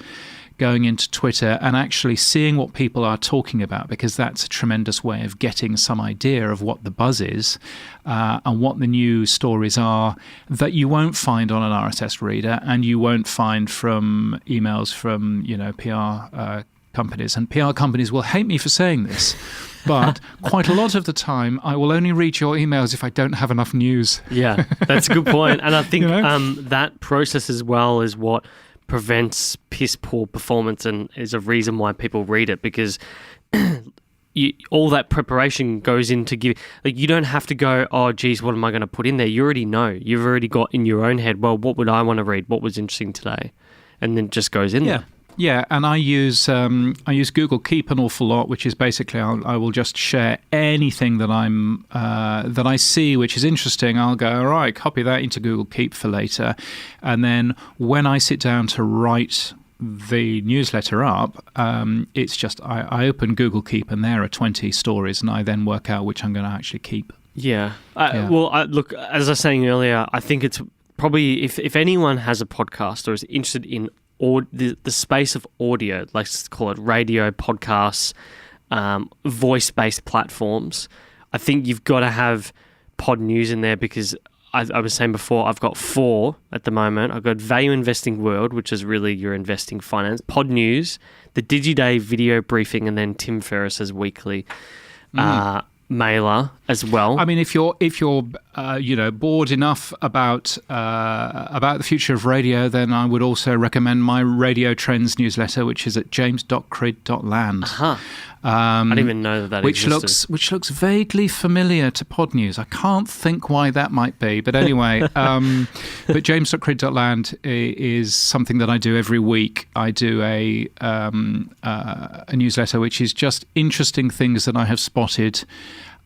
going into Twitter, and actually seeing what people are talking about, because that's a tremendous way of getting some idea of what the buzz is and what the new stories are that you won't find on an RSS reader, and you won't find from emails from PR companies. And PR companies will hate me for saying this, but quite a lot of the time I will only read your emails if I don't have enough news. Yeah, that's a good point. And I think that process as well is what prevents piss poor performance, and is a reason why people read it, because all that preparation goes into you don't have to go, oh geez, what am I going to put in there? You already know. You've already got in your own head, well, what would I want to read? What was interesting today? And then it just goes in there. Yeah, and I use Google Keep an awful lot, which is basically I will just share anything that that I see which is interesting. I'll go, all right, copy that into Google Keep for later, and then when I sit down to write the newsletter up, it's just I open Google Keep and there are 20 stories, and I then work out which I'm going to actually keep. Yeah. Well, look, as I was saying earlier, I think it's probably if anyone has a podcast or is interested in the space of audio, let's call it radio, podcasts, voice-based platforms, I think you've got to have Podnews in there because I was saying before, I've got 4 at the moment. I've got Value Investing World, which is really your investing finance, Podnews, the DigiDay video briefing, and then Tim Ferriss's weekly mailer as well. I mean, if you're bored enough about the future of radio, then I would also recommend my Radio Trends newsletter, which is at james.crid.land. I didn't even know that existed. Which looks vaguely familiar to Podnews. I can't think why that might be, but anyway. But james.crid.land is something that I do every week. I do a newsletter which is just interesting things that I have spotted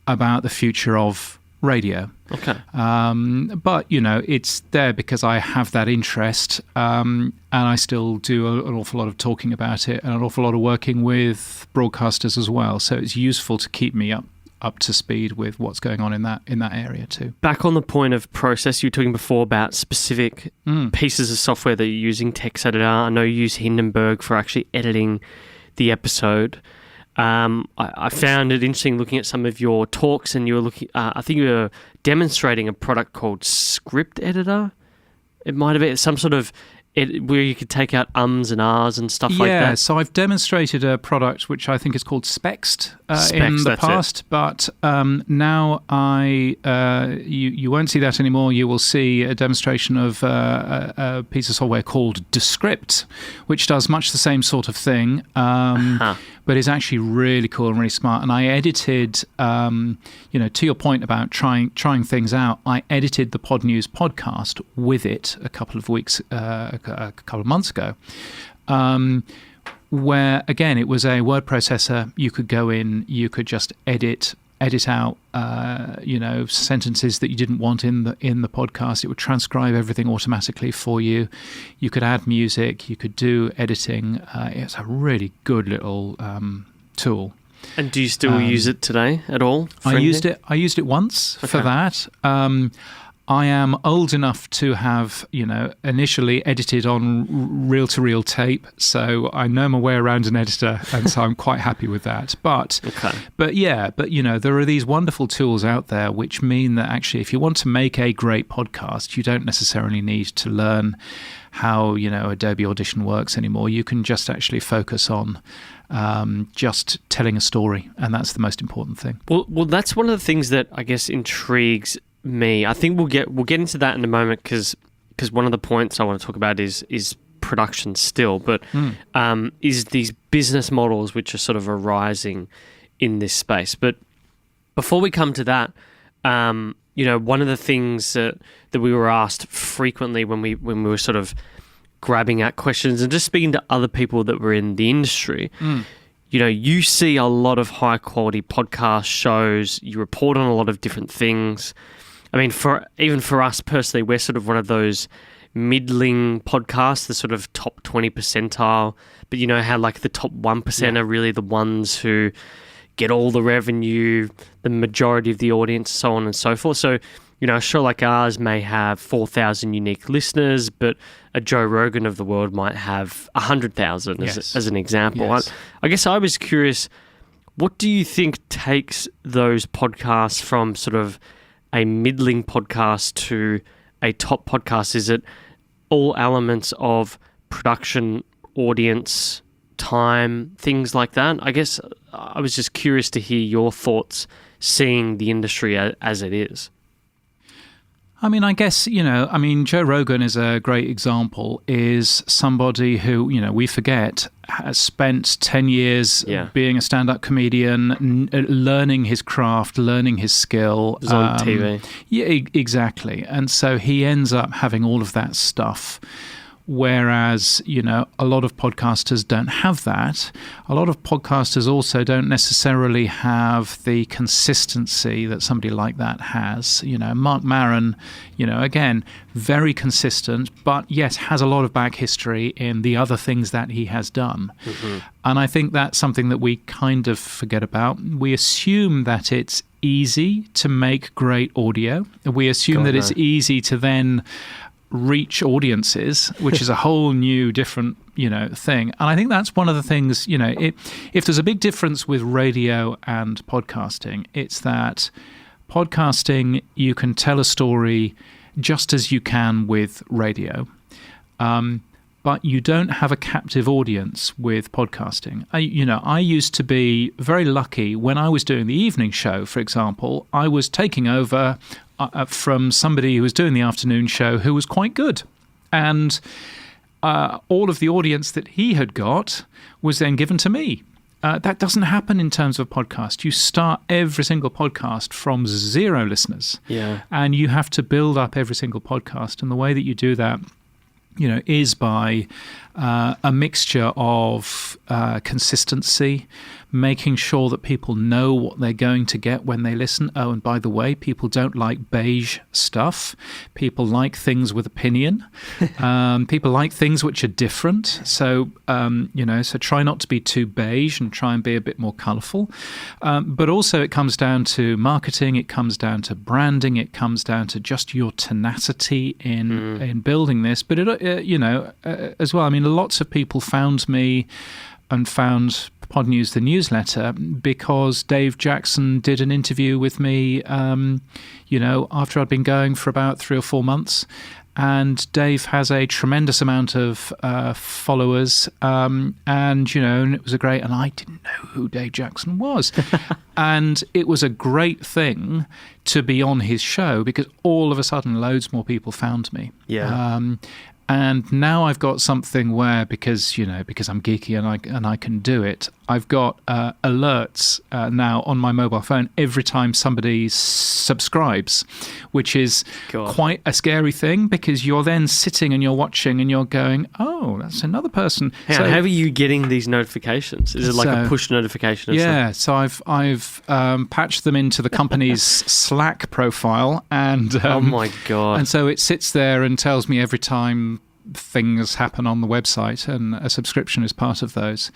about the future of radio. Okay. But, it's there because I have that interest, and I still do an awful lot of talking about it and an awful lot of working with broadcasters as well. So it's useful to keep me up to speed with what's going on in that area too. Back on the point of process, you were talking before about specific pieces of software that you're using, text editor. I know you use Hindenburg for actually editing the episode. I found it interesting looking at some of your talks, and you were looking. I think you were demonstrating a product called Script Editor. It might have been some sort of where you could take out ums and ahs and stuff like that. Yeah, so I've demonstrated a product which I think is called Spext in the past, but now you won't see that anymore. You will see a demonstration of a piece of software called Descript, which does much the same sort of thing, but is actually really cool and really smart. And I edited, to your point about trying things out, I edited the Podnews podcast with it a couple of months ago, where again it was a word processor. You could go in, you could just edit out sentences that you didn't want in the podcast. It would transcribe everything automatically for you. You could add music, you could do editing. It's a really good little tool. And do you still use it today at all? I used it once for that. I am old enough to have, initially edited on reel-to-reel tape, so I know my way around an editor, and so I'm quite happy with that. But there are these wonderful tools out there which mean that actually, if you want to make a great podcast, you don't necessarily need to learn how Adobe Audition works anymore. You can just actually focus on just telling a story, and that's the most important thing. Well, that's one of the things that I guess intrigues me. I think we'll get into that in a moment because one of the points I want to talk about is production still, but is these business models which are sort of arising in this space. But before we come to that, one of the things that we were asked frequently when we were sort of grabbing at questions and just speaking to other people that were in the industry. You see a lot of high quality podcast shows. You report on a lot of different things. I mean, even for us personally, we're sort of one of those middling podcasts, the sort of top 20 percentile. But how like the top 1% are really the ones who get all the revenue, the majority of the audience, so on and so forth. So, a show like ours may have 4,000 unique listeners, but a Joe Rogan of the world might have 100,000 as an example. Yes. I guess I was curious, what do you think takes those podcasts from sort of a middling podcast to a top podcast? Is it all elements of production, audience, time, things like that? I guess I was just curious to hear your thoughts seeing the industry as it is. I mean, I guess, Joe Rogan is a great example, is somebody who, we forget, has spent 10 years being a stand-up comedian, learning his craft, learning his skill. It was on TV. Yeah, exactly. And so he ends up having all of that stuff. Whereas, a lot of podcasters don't have that. A lot of podcasters also don't necessarily have the consistency that somebody like that has. Mark Maron, again, very consistent, but yes, has a lot of back history in the other things that he has done. Mm-hmm. And I think that's something that we kind of forget about. We assume that it's easy to make great audio. We assume that it's easy to then reach audiences, which is a whole new different thing. And I think that's one of the things, if there's a big difference with radio and podcasting, it's that podcasting, you can tell a story just as you can with radio, but you don't have a captive audience with podcasting. I used to be very lucky when I was doing the evening show, for example. I was taking over from somebody who was doing the afternoon show who was quite good. And all of the audience that he had got was then given to me. That doesn't happen in terms of a podcast. You start every single podcast from 0 listeners. Yeah. And you have to build up every single podcast. And the way that you do that, is by a mixture of consistency, making sure that people know what they're going to get when they listen. Oh, and by the way, people don't like beige stuff. People like things with opinion. People like things which are different. So, so try not to be too beige and try and be a bit more colourful. But also it comes down to marketing. It comes down to branding. It comes down to just your tenacity in building this. But, as well, I mean, lots of people found me and found Podnews, the newsletter, because Dave Jackson did an interview with me, after I'd been going for about 3 or 4 months. And Dave has a tremendous amount of followers, and it was and I didn't know who Dave Jackson was. And it was a great thing to be on his show because all of a sudden loads more people found me. Yeah. And now I've got something where, because I'm geeky and I can do it, I've got alerts now on my mobile phone every time somebody subscribes, which is quite a scary thing because you're then sitting and you're watching and you're going, oh, that's another person. How are you getting these notifications? Is it like a push notification? Yeah, so I've patched them into the company's Slack profile, and oh my God! And so it sits there and tells me every time things happen on the website, and a subscription is part of those.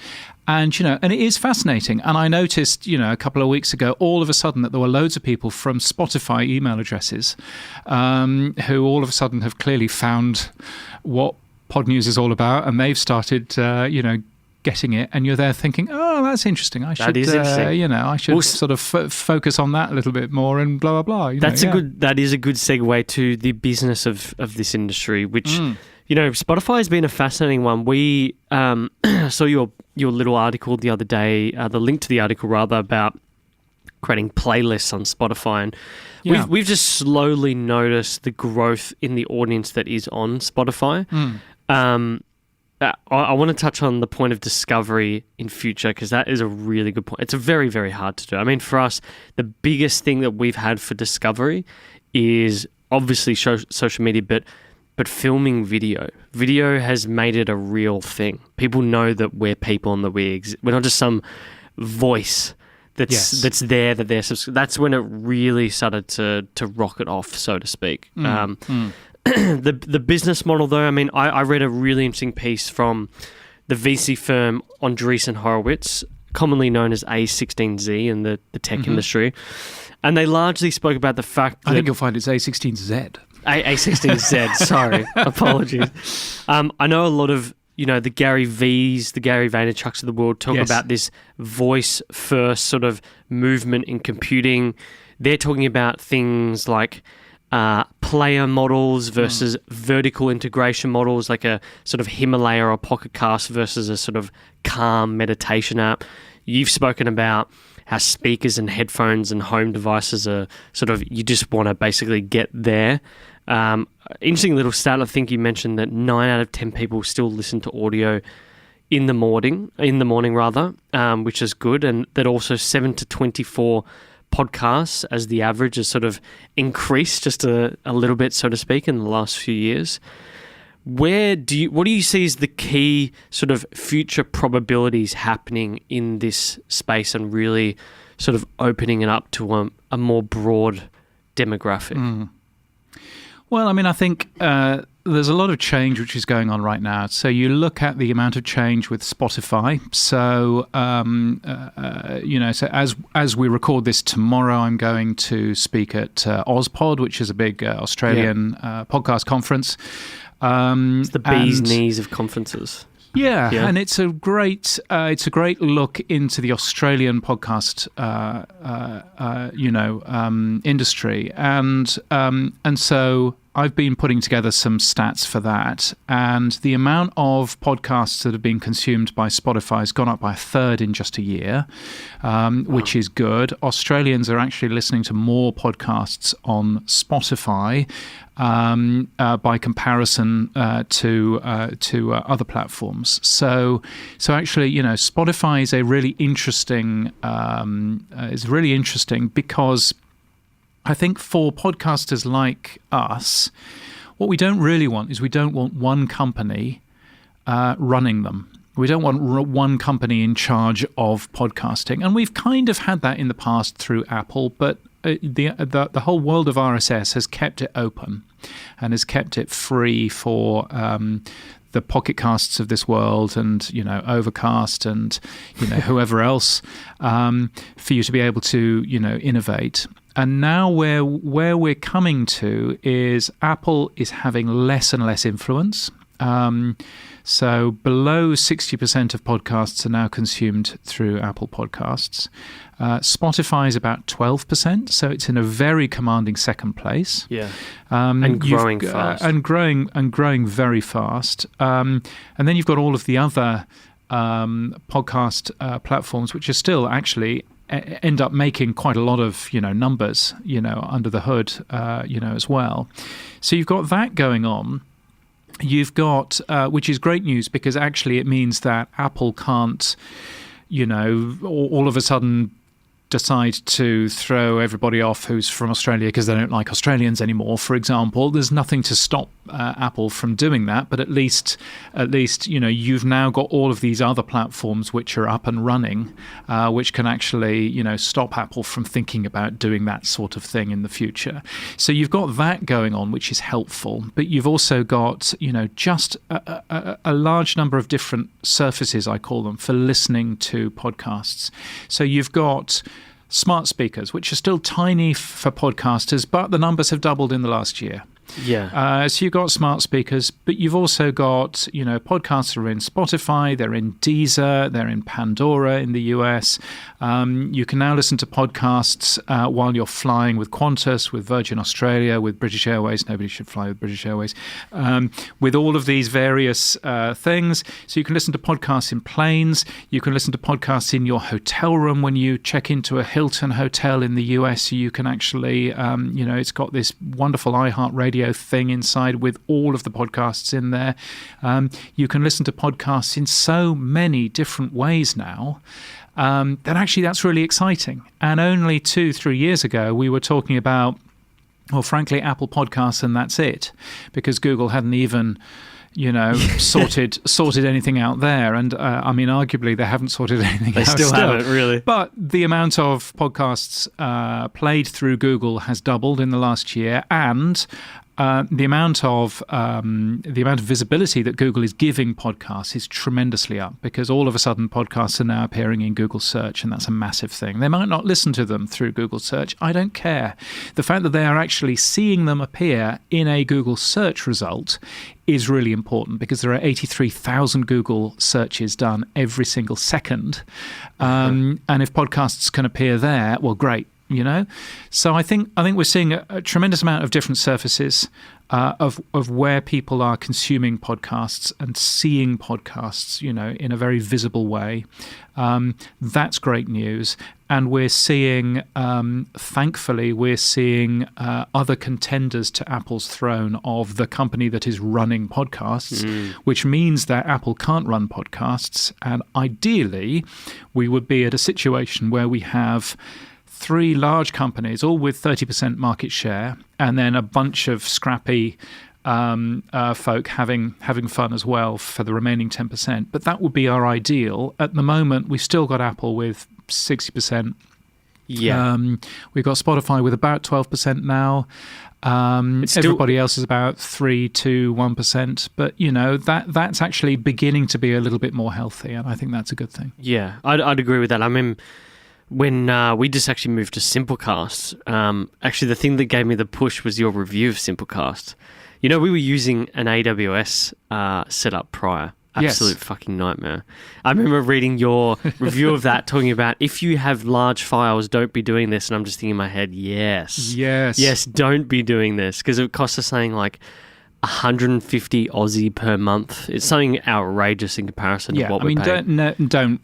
And and it is fascinating. And I noticed a couple of weeks ago all of a sudden that there were loads of people from Spotify email addresses who all of a sudden have clearly found what Podnews is all about, and they've started getting it, and you're there thinking, oh, that's interesting. I should sort of focus on that a little bit more, and blah blah blah. That is a good segue to the business of this industry, which Spotify has been a fascinating one. We saw your little article the other day, the link to the article rather, about creating playlists on Spotify, and we've just slowly noticed the growth in the audience that is on Spotify. I want to touch on the point of discovery in future because that is a really good point. It's very, very hard to do. I mean, for us, the biggest thing that we've had for discovery is obviously social media, but filming video. Video has made it a real thing. People know that we're people and that we're not just some voice that's there, that they're that's when it really started to rocket off, so to speak. The business model, though, I mean, I read a really interesting piece from the VC firm Andreessen Horowitz, commonly known as A16Z in the tech industry, and they largely spoke about the fact that... I think you'll find it's A16Z. A16Z, sorry, apologies. I know a lot of, the Gary V's, the Gary Vaynerchuks of the world talk about this voice-first sort of movement in computing. They're talking about things like... player models versus vertical integration models, like a sort of Himalaya or Pocket Cast versus a sort of calm meditation app. You've spoken about how speakers and headphones and home devices are sort of, you just want to basically get there. Interesting little stat, I think you mentioned that 9 out of 10 people still listen to audio in the morning, which is good, and that also 7 to 24 podcasts as the average has sort of increased just a little bit, so to speak, in the last few years. what do you see as the key sort of future probabilities happening in this space and really sort of opening it up to a more broad demographic? Well, I mean, I think there's a lot of change which is going on right now. So you look at the amount of change with Spotify. So, so as we record this tomorrow, I'm going to speak at Ozpod, which is a big Australian podcast conference. It's the bee's knees of conferences. Yeah, and it's a great look into the Australian podcast, industry, and so I've been putting together some stats for that, and the amount of podcasts that have been consumed by Spotify has gone up by a third in just a year, which is good. Australians are actually listening to more podcasts on Spotify by comparison to other platforms. So actually, Spotify is a really interesting. Is really interesting because I think for podcasters like us, what we don't really want is we don't want one company running them. We don't want one company in charge of podcasting. And we've kind of had that in the past through Apple, but the whole world of RSS has kept it open and has kept it free for the Pocket Casts of this world and, Overcast and, whoever else, for you to be able to, innovate. And now where we're coming to is Apple is having less and less influence. So below 60% of podcasts are now consumed through Apple Podcasts. Spotify is about 12%, so it's in a very commanding second place. Yeah, and growing fast. And growing very fast. And then you've got all of the other podcast platforms, which are still actually end up making quite a lot of numbers under the hood as well. So you've got that going on. You've got which is great news because actually it means that Apple can't all of a sudden decide to throw everybody off who's from Australia because they don't like Australians anymore, for example. There's nothing to stop Apple from doing that, but at least you've now got all of these other platforms which are up and running, which can actually stop Apple from thinking about doing that sort of thing in the future. So you've got that going on, which is helpful, but you've also got just a large number of different surfaces, I call them, for listening to podcasts. So you've got smart speakers, which are still tiny for podcasters, but the numbers have doubled in the last year. Yeah. So you've got smart speakers, but you've also got, podcasts are in Spotify, they're in Deezer, they're in Pandora in the US. You can now listen to podcasts while you're flying with Qantas, with Virgin Australia, with British Airways. Nobody should fly with British Airways. With all of these various things. So you can listen to podcasts in planes. You can listen to podcasts in your hotel room when you check into a Hilton hotel in the US. You can actually, it's got this wonderful iHeartRadio thing inside with all of the podcasts in there. You can listen to podcasts in so many different ways now that actually that's really exciting. And only 2-3 years ago we were talking about, well, frankly, Apple Podcasts and that's it, because Google hadn't even sorted anything out there. And arguably they haven't sorted anything out. They still haven't, really. But the amount of podcasts played through Google has doubled in the last year, and the amount of visibility that Google is giving podcasts is tremendously up, because all of a sudden podcasts are now appearing in Google search, and that's a massive thing. They might not listen to them through Google search. I don't care. The fact that they are actually seeing them appear in a Google search result is really important, because there are 83,000 Google searches done every single second. And if podcasts can appear there, well, great. So I think we're seeing a tremendous amount of different surfaces of where people are consuming podcasts and seeing podcasts, in a very visible way. That's great news. And we're seeing, thankfully, other contenders to Apple's throne of the company that is running podcasts, which means that Apple can't run podcasts. And ideally, we would be at a situation where we have 3 large companies, all with 30% market share, and then a bunch of scrappy folk having fun as well for the remaining 10%. But that would be our ideal. At the moment, we've still got Apple with 60%. Yeah. We've got Spotify with about 12% now. Everybody else is about 3 to 1%. But, that's actually beginning to be a little bit more healthy, and I think that's a good thing. Yeah, I'd agree with that. I mean, when we just actually moved to Simplecast, actually the thing that gave me the push was your review of Simplecast. We were using an AWS setup prior. Absolute fucking nightmare. I remember reading your review of that, talking about if you have large files, don't be doing this. And I'm just thinking in my head, yes, don't be doing this, because it costs us something like 150 Aussie per month. It's something outrageous in comparison to what we're paying. Don't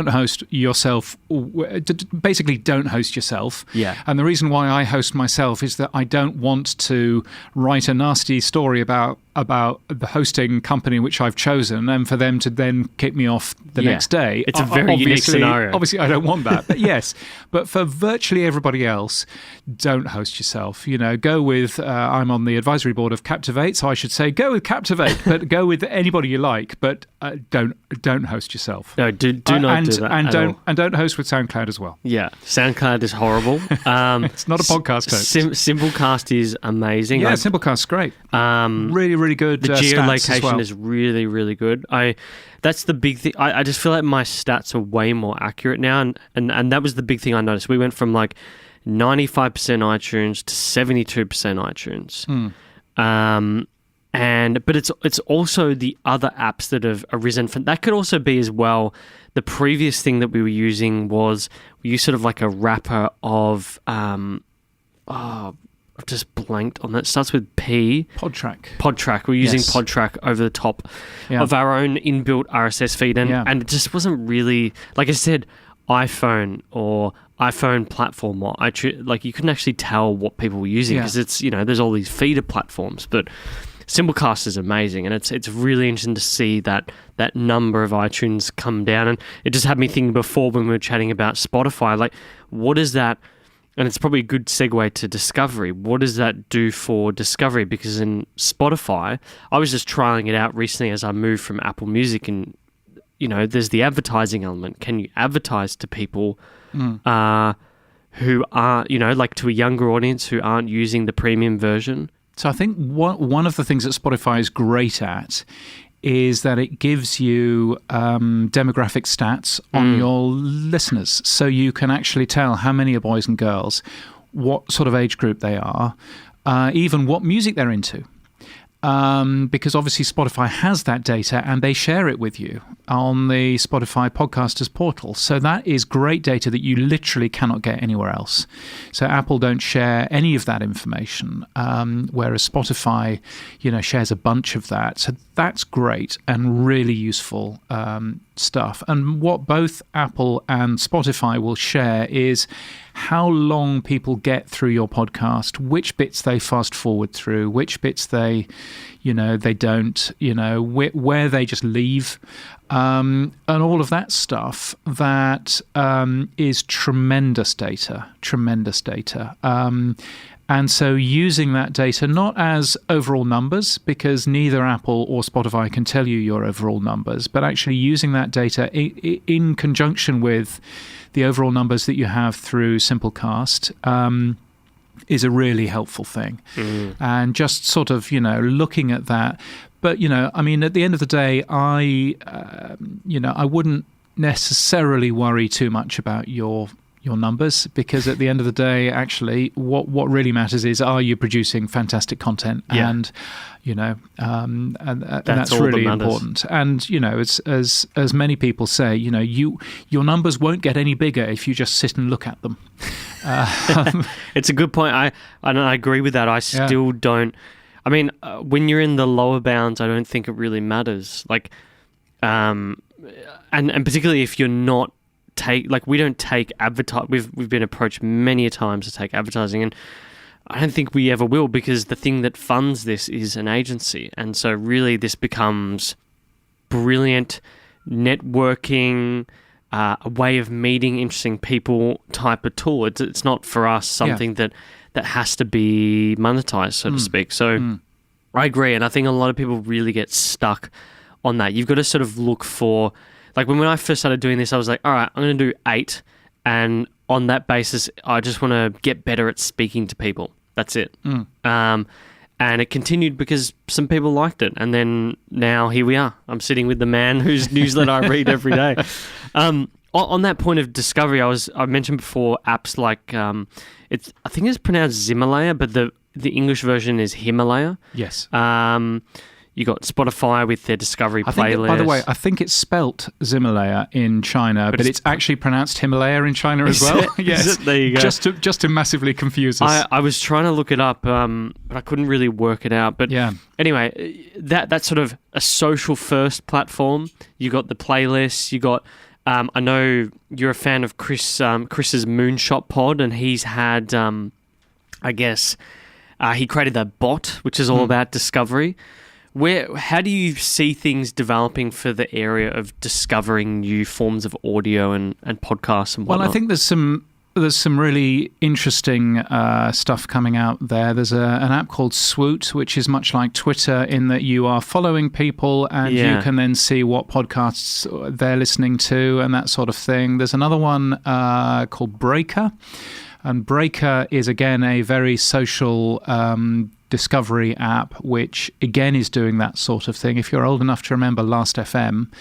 host yourself. Basically, don't host yourself. Yeah. And the reason why I host myself is that I don't want to write a nasty story about the hosting company which I've chosen, and for them to then kick me off the next day. It's a very unique scenario. Obviously, I don't want that. But yes, but for virtually everybody else, don't host yourself. Go with, I'm on the advisory board of Captivate, so I should say go with Captivate, but go with anybody you like, but don't host yourself. No, do not do that and don't host with SoundCloud as well. Yeah, SoundCloud is horrible. It's not a podcast host. Simplecast is amazing. Yeah, Simplecast's great. Really good. The geolocation well. is really, really good. That's the big thing. I just feel like my stats are way more accurate now, and that was the big thing I noticed. We went from like 95% iTunes to 72% iTunes. But it's also the other apps that have arisen from that. Could also be as well. The previous thing that we were using was we used sort of like a wrapper of I've just blanked on that. It starts with P. Podtrack. We're using Podtrack over the top of our own inbuilt RSS feed, and it just wasn't really, like I said, iPhone or iPhone platform or like you couldn't actually tell what people were using because it's there's all these feeder platforms, but Simplecast is amazing, and it's really interesting to see that number of iTunes come down, and it just had me thinking before when we were chatting about Spotify, like what is that? And it's probably a good segue to Discovery. What does that do for Discovery? Because in Spotify, I was just trialing it out recently as I moved from Apple Music, and there's the advertising element. Can you advertise to people who are, like to a younger audience who aren't using the premium version? So I think one of the things that Spotify is great at is that it gives you demographic stats on your listeners. So you can actually tell how many are boys and girls, what sort of age group they are, even what music they're into. Because obviously Spotify has that data and they share it with you on the Spotify podcasters portal. So that is great data that you literally cannot get anywhere else. So Apple don't share any of that information, whereas Spotify, shares a bunch of that. So that's great and really useful stuff. And what both Apple and Spotify will share is how long people get through your podcast, which bits they fast forward through, which bits they don't, where they just leave, and all of that stuff. That is tremendous data. And so using that data, not as overall numbers, because neither Apple or Spotify can tell you your overall numbers, but actually using that data in conjunction with the overall numbers that you have through Simplecast is a really helpful thing. And just sort of, looking at that. But, at the end of the day, I wouldn't necessarily worry too much about your numbers, because at the end of the day, actually, what really matters is, are you producing fantastic content? And that's really important. And as many people say, your numbers won't get any bigger if you just sit and look at them. It's a good point. I agree with that. I still don't. I mean, when you're in the lower bounds, I don't think it really matters. Like, and particularly if you're not. We don't take advertising. We've been approached many a times to take advertising, and I don't think we ever will, because the thing that funds this is an agency, and so really this becomes brilliant networking, a way of meeting interesting people type of tool. It's not for us something that that has to be monetized, so to speak. So I agree, and I think a lot of people really get stuck on that. You've got to sort of look for, like when I first started doing this, I was like, all right, I'm going to do 8, and on that basis, I just want to get better at speaking to people. That's it. And it continued because some people liked it. And then now here we are. I'm sitting with the man whose newsletter I read every day. On that point of discovery, I mentioned before apps like, I think it's pronounced Himalaya, but the English version is Himalaya. Yes. You got Spotify with their discovery playlist. By the way, I think it's spelt Himalaya in China, but it's actually pronounced Himalaya in China as well. Yes, there you go. Just to massively confuse us. I was trying to look it up, but I couldn't really work it out. But anyway, that's sort of a social first platform. You got the playlists. You got. I know you're a fan of Chris's Moonshot Pod, and he's had, I guess, he created that bot, which is all about discovery. How do you see things developing for the area of discovering new forms of audio and podcasts and whatnot? Well, I think there's some really interesting stuff coming out there. There's an app called Swoot, which is much like Twitter in that you are following people and you can then see what podcasts they're listening to and that sort of thing. There's another one called Breaker. And Breaker is, again, a very social discovery app, which, again, is doing that sort of thing. If you're old enough to remember Last.fm,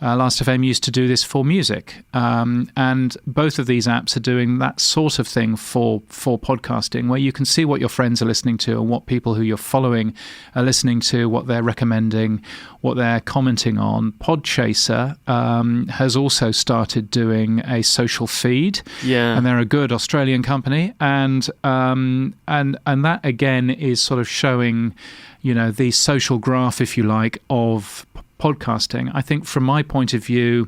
Last.fm used to do this for music. And both of these apps are doing that sort of thing for podcasting, where you can see what your friends are listening to and what people who you're following are listening to, what they're recommending, what they're commenting on. Podchaser has also started doing a social feed. Yeah. And they're a good Australian company. And that, again, is sort of showing, the social graph, if you like, of podcasting. I think from my point of view,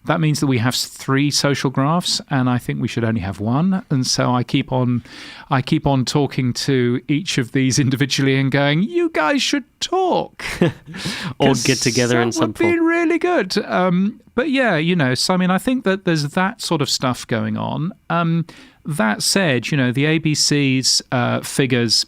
that means that we have 3 social graphs, and I think we should only have 1. And so I keep on talking to each of these individually and going, you guys should talk. Or get together in some form. That would be really good. But yeah, so I mean, I think that there's that sort of stuff going on. That said, the ABC's figures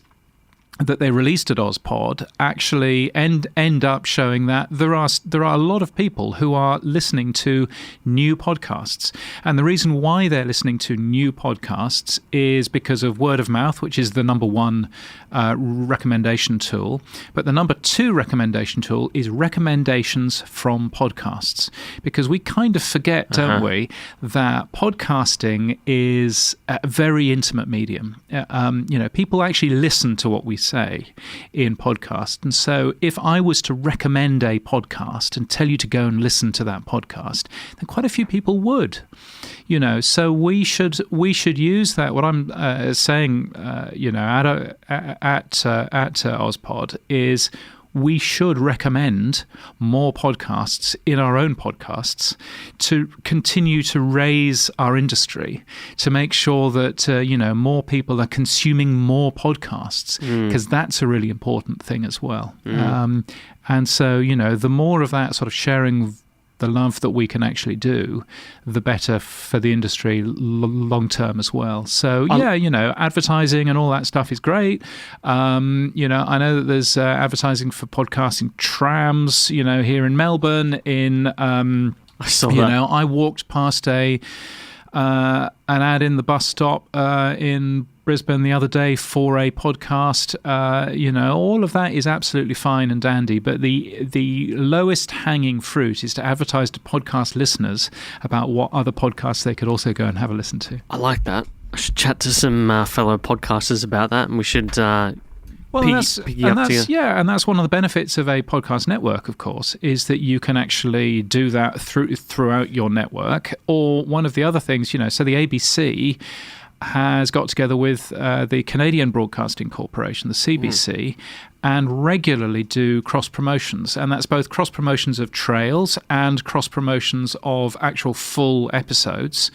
that they released at Ozpod actually end up showing that there are a lot of people who are listening to new podcasts. And the reason why they're listening to new podcasts is because of word of mouth, which is the number 1 recommendation tool. But the number 2 recommendation tool is recommendations from podcasts. Because we kind of forget, don't we, that podcasting is a very intimate medium. People actually listen to what we say in podcasts. And so if I was to recommend a podcast and tell you to go and listen to that podcast, then quite a few people would. So we should use that. What I'm saying, at Ozpod is we should recommend more podcasts in our own podcasts to continue to raise our industry, to make sure that, more people are consuming more podcasts, because that's a really important thing as well. And so, the more of that sort of sharing the love that we can actually do, the better for the industry long term as well. So advertising and all that stuff is great. I know that there's advertising for podcasting trams, here in Melbourne. I saw that. I walked past an ad in the bus stop in Brisbane the other day for a podcast. All of that is absolutely fine and dandy, but the lowest hanging fruit is to advertise to podcast listeners about what other podcasts they could also go and have a listen to. I like that. I should chat to some fellow podcasters about that, and we should that's one of the benefits of a podcast network, of course, is that you can actually do that throughout your network. Or one of the other things, so the ABC has got together with the Canadian Broadcasting Corporation, the CBC, and regularly do cross promotions, and that's both cross promotions of trails and cross promotions of actual full episodes,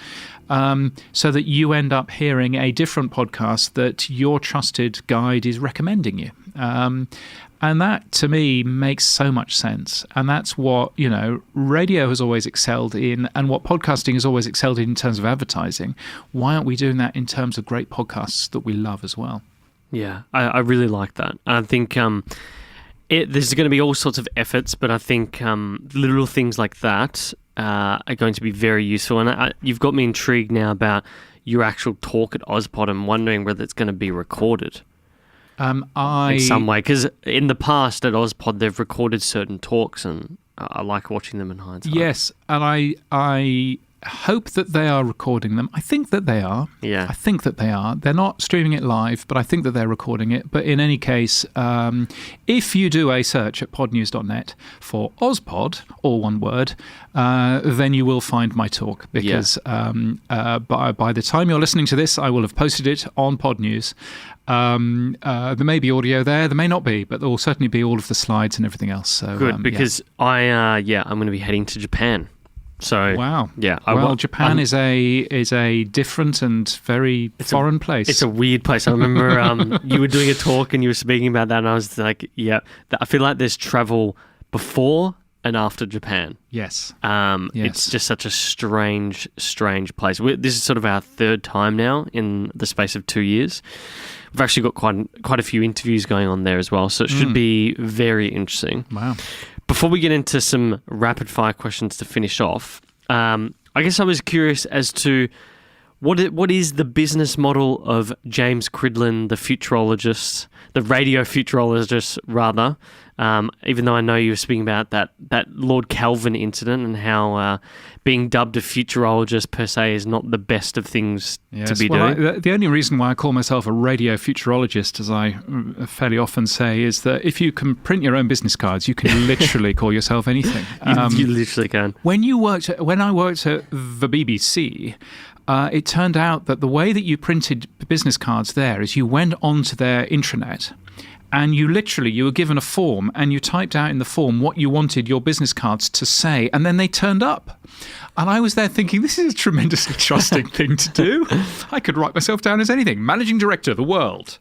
so that you end up hearing a different podcast that your trusted guide is recommending you. And that, to me, makes so much sense. And that's what, radio has always excelled in, and what podcasting has always excelled in terms of advertising. Why aren't we doing that in terms of great podcasts that we love as well? Yeah, I really like that. I think there's going to be all sorts of efforts, but I think little things like that are going to be very useful. And you've got me intrigued now about your actual talk at Ozpod and wondering whether it's going to be recorded. In some way, because in the past at Ozpod they've recorded certain talks, and I like watching them in hindsight. Yes, and I hope that they are recording them. I think that they are. Yeah. I think that they are. They're not streaming it live, but I think that they're recording it. But in any case, if you do a search at podnews.net for Ozpod, all one word, then you will find my talk, because by the time you're listening to this, I will have posted it on Podnews. There may be audio there may not be, but there will certainly be all of the slides and everything else. So good, because I'm going to be heading to Japan. So wow, yeah. Japan is a different and very foreign place. It's a weird place. I remember you were doing a talk and you were speaking about that, and I was like, yeah, I feel like there's travel before and after Japan. Yes. It's just such a strange place. This is sort of our third time now in the space of 2 years. We've actually got quite a few interviews going on there as well, so it should be very interesting. Wow. Before we get into some rapid-fire questions to finish off, I guess I was curious as to what is the business model of James Cridland, the futurologist, the radio futurologist, rather, even though I know you were speaking about that Lord Kelvin incident and how being dubbed a futurologist per se is not the best of things to be doing. The only reason why I call myself a radio futurologist, as I fairly often say, is that if you can print your own business cards, you can literally call yourself anything. You literally can. When I worked at the BBC, it turned out that the way that you printed business cards there is you went onto their intranet, and you were given a form, and you typed out in the form what you wanted your business cards to say, and then they turned up. And I was there thinking, this is a tremendously trusting thing to do. I could write myself down as anything. Managing Director, the world.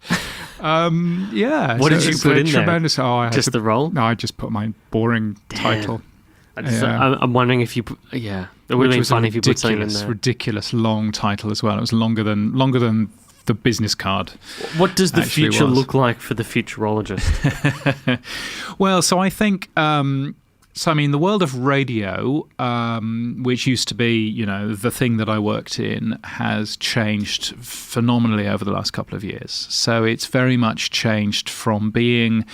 What did you put in tremendous, there? Just the role? No, I just put my boring title. I'm wondering if you put... Yeah. It would have been funny if you put something in there. Ridiculous long title as well. It was longer than the business card. What does the future look like for the futurologist? Well, so I think... the world of radio, which used to be, the thing that I worked in, has changed phenomenally over the last couple of years. So it's very much changed from being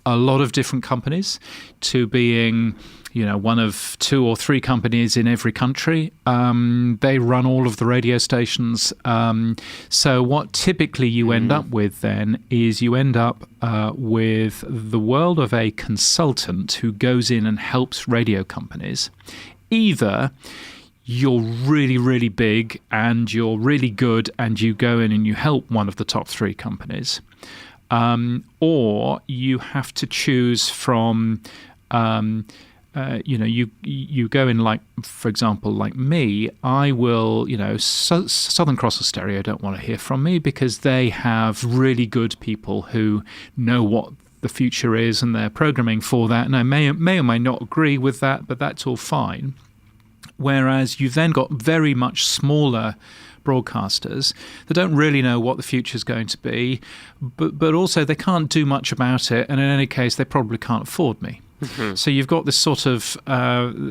a lot of different companies to being... one of 2 or 3 companies in every country. They run all of the radio stations. So what typically you end up with then is you end up with the world of a consultant who goes in and helps radio companies. Either you're really, really big and you're really good and you go in and you help one of the top 3 companies. Or you have to choose from... you go in, like, for example, like me, I will, Southern Cross or Stereo don't want to hear from me because they have really good people who know what the future is and they're programming for that. And I may or may not agree with that, but that's all fine. Whereas you've then got very much smaller broadcasters that don't really know what the future is going to be, but also they can't do much about it. And in any case, they probably can't afford me. Mm-hmm. So you've got this sort of,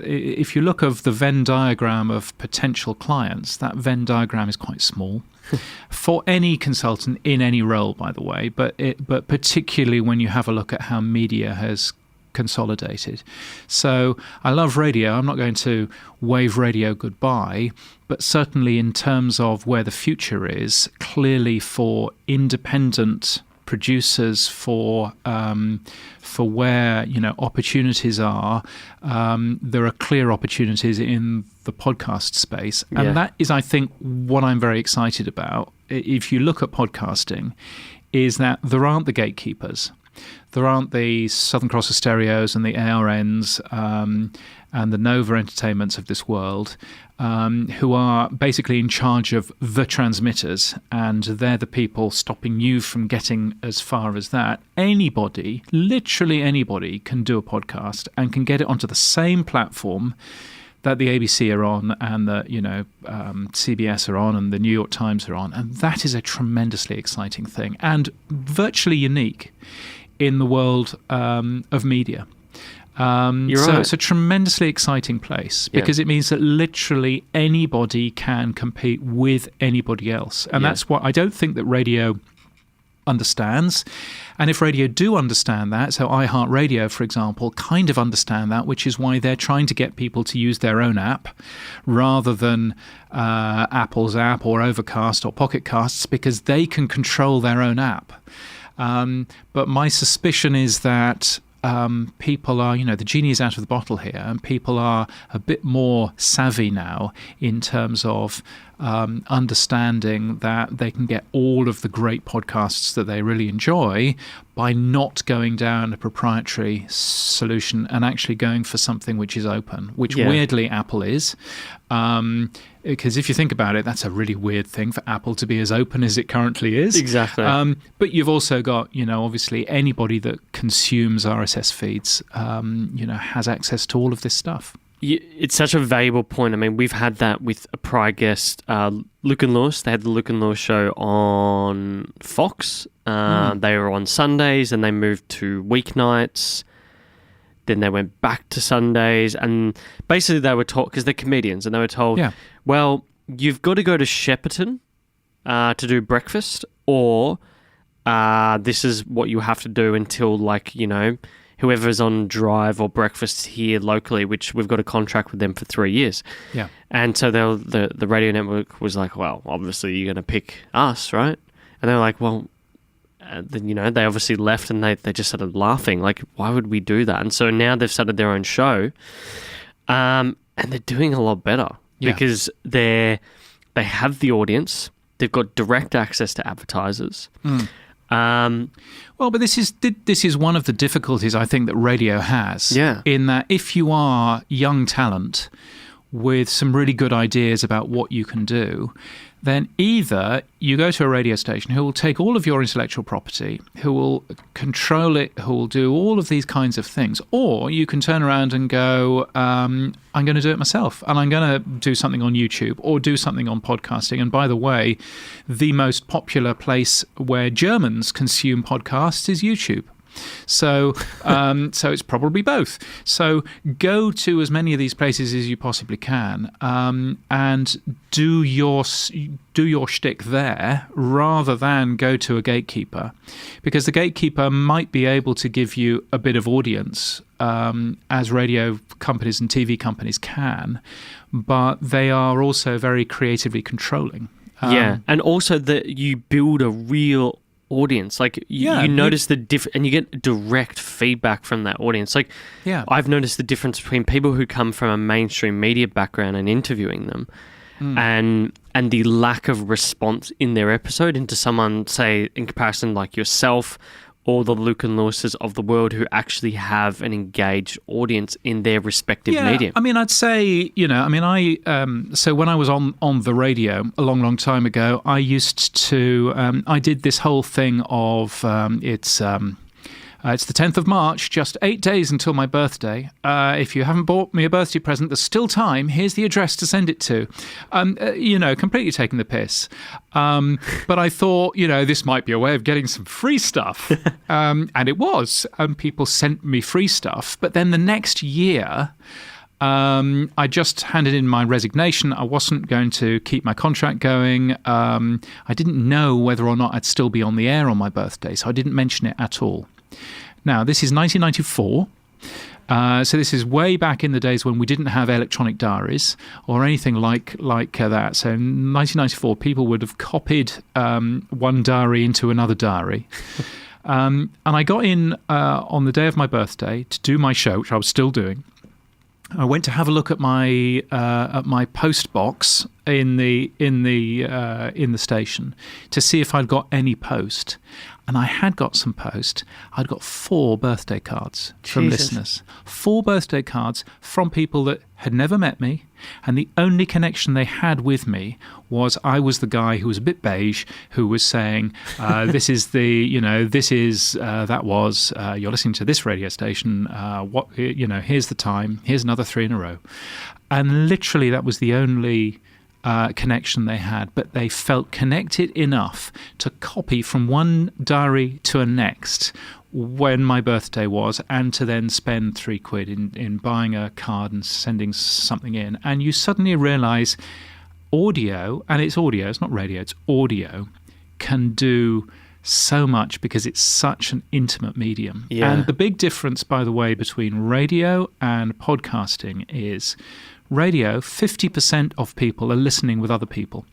if you look of the Venn diagram of potential clients, that Venn diagram is quite small for any consultant in any role, by the way, but particularly when you have a look at how media has consolidated. So I love radio. I'm not going to wave radio goodbye, but certainly in terms of where the future is, clearly for independent producers, for where opportunities are, there are clear opportunities in the podcast space, and that is, I think, what I'm very excited about. If you look at podcasting, is that there aren't the gatekeepers. There aren't the Southern Cross Stereos and the ARNs and the Nova Entertainments of this world, who are basically in charge of the transmitters, and they're the people stopping you from getting as far as that. Anybody, literally anybody, can do a podcast and can get it onto the same platform that the ABC are on and the CBS are on and the New York Times are on, and that is a tremendously exciting thing and virtually unique in the world of media. Right. It's a tremendously exciting place because it means that literally anybody can compete with anybody else. And that's what I don't think that radio understands. And if radio do understand that, so iHeartRadio, for example, kind of understand that, which is why they're trying to get people to use their own app rather than Apple's app or Overcast or Pocket Casts, because they can control their own app. But my suspicion is that people are, the genie is out of the bottle here, and people are a bit more savvy now in terms of understanding that they can get all of the great podcasts that they really enjoy by not going down a proprietary solution and actually going for something which is open, which weirdly Apple is. Because if you think about it, that's a really weird thing for Apple to be as open as it currently is. Exactly. But you've also got, obviously anybody that consumes RSS feeds, has access to all of this stuff. It's such a valuable point. I mean, we've had that with a prior guest, Luke and Lewis. They had the Luke and Lewis show on Fox. They were on Sundays, and they moved to weeknights. Then they went back to Sundays, and basically they were told, because they're comedians, and they were told, well, you've got to go to Shepparton to do breakfast, or this is what you have to do until, whoever's on Drive or breakfast here locally, which we've got a contract with them for 3 years. Yeah. And so the radio network was like, well, obviously you're going to pick us, right? And they were like, well, then, they obviously left, and they just started laughing. Like, why would we do that? And so now they've started their own show, and they're doing a lot better because they have the audience. They've got direct access to advertisers. Well, but this is one of the difficulties I think that radio has. Yeah. In that if you are young talent with some really good ideas about what you can do, then either you go to a radio station who will take all of your intellectual property, who will control it, who will do all of these kinds of things, or you can turn around and go, I'm going to do it myself, and I'm going to do something on YouTube or do something on podcasting. And by the way, the most popular place where Germans consume podcasts is YouTube. So it's probably both. So go to as many of these places as you possibly can, and do your shtick there rather than go to a gatekeeper, because the gatekeeper might be able to give you a bit of audience, as radio companies and TV companies can, but they are also very creatively controlling. And also that you build a real audience, you notice the and you get direct feedback from that audience. I've noticed the difference between people who come from a mainstream media background and interviewing them, and the lack of response in their episode into someone, say, in comparison like yourself or the Luke and Lewises of the world, who actually have an engaged audience in their respective medium. I mean, I'd say, so when I was on the radio a long, long time ago, I used to, I did this whole thing of, it's the 10th of March, just 8 days until my birthday. If you haven't bought me a birthday present, there's still time. Here's the address to send it to. Completely taking the piss. But I thought, this might be a way of getting some free stuff. And it was. And people sent me free stuff. But then the next year, I just handed in my resignation. I wasn't going to keep my contract going. I didn't know whether or not I'd still be on the air on my birthday, so I didn't mention it at all. Now, this is 1994. So this is way back in the days when we didn't have electronic diaries or anything like that. So in 1994, people would have copied one diary into another diary. And I got in on the day of my birthday to do my show, which I was still doing. I went to have a look at my post box in the station to see if I'd got any post. And I had got some post. I'd got 4 birthday cards from listeners. 4 birthday cards from people that had never met me. And the only connection they had with me was I was the guy who was a bit beige, who was saying, you're listening to this radio station. Here's the time. Here's another 3 in a row. And literally that was the only connection they had, but they felt connected enough to copy from one diary to a next when my birthday was, and to then spend £3 in buying a card and sending something in. And you suddenly realise audio, and it's audio, it's not radio, it's audio, can do so much because it's such an intimate medium. Yeah. And the big difference, by the way, between radio and podcasting is radio, 50% of people are listening with other people.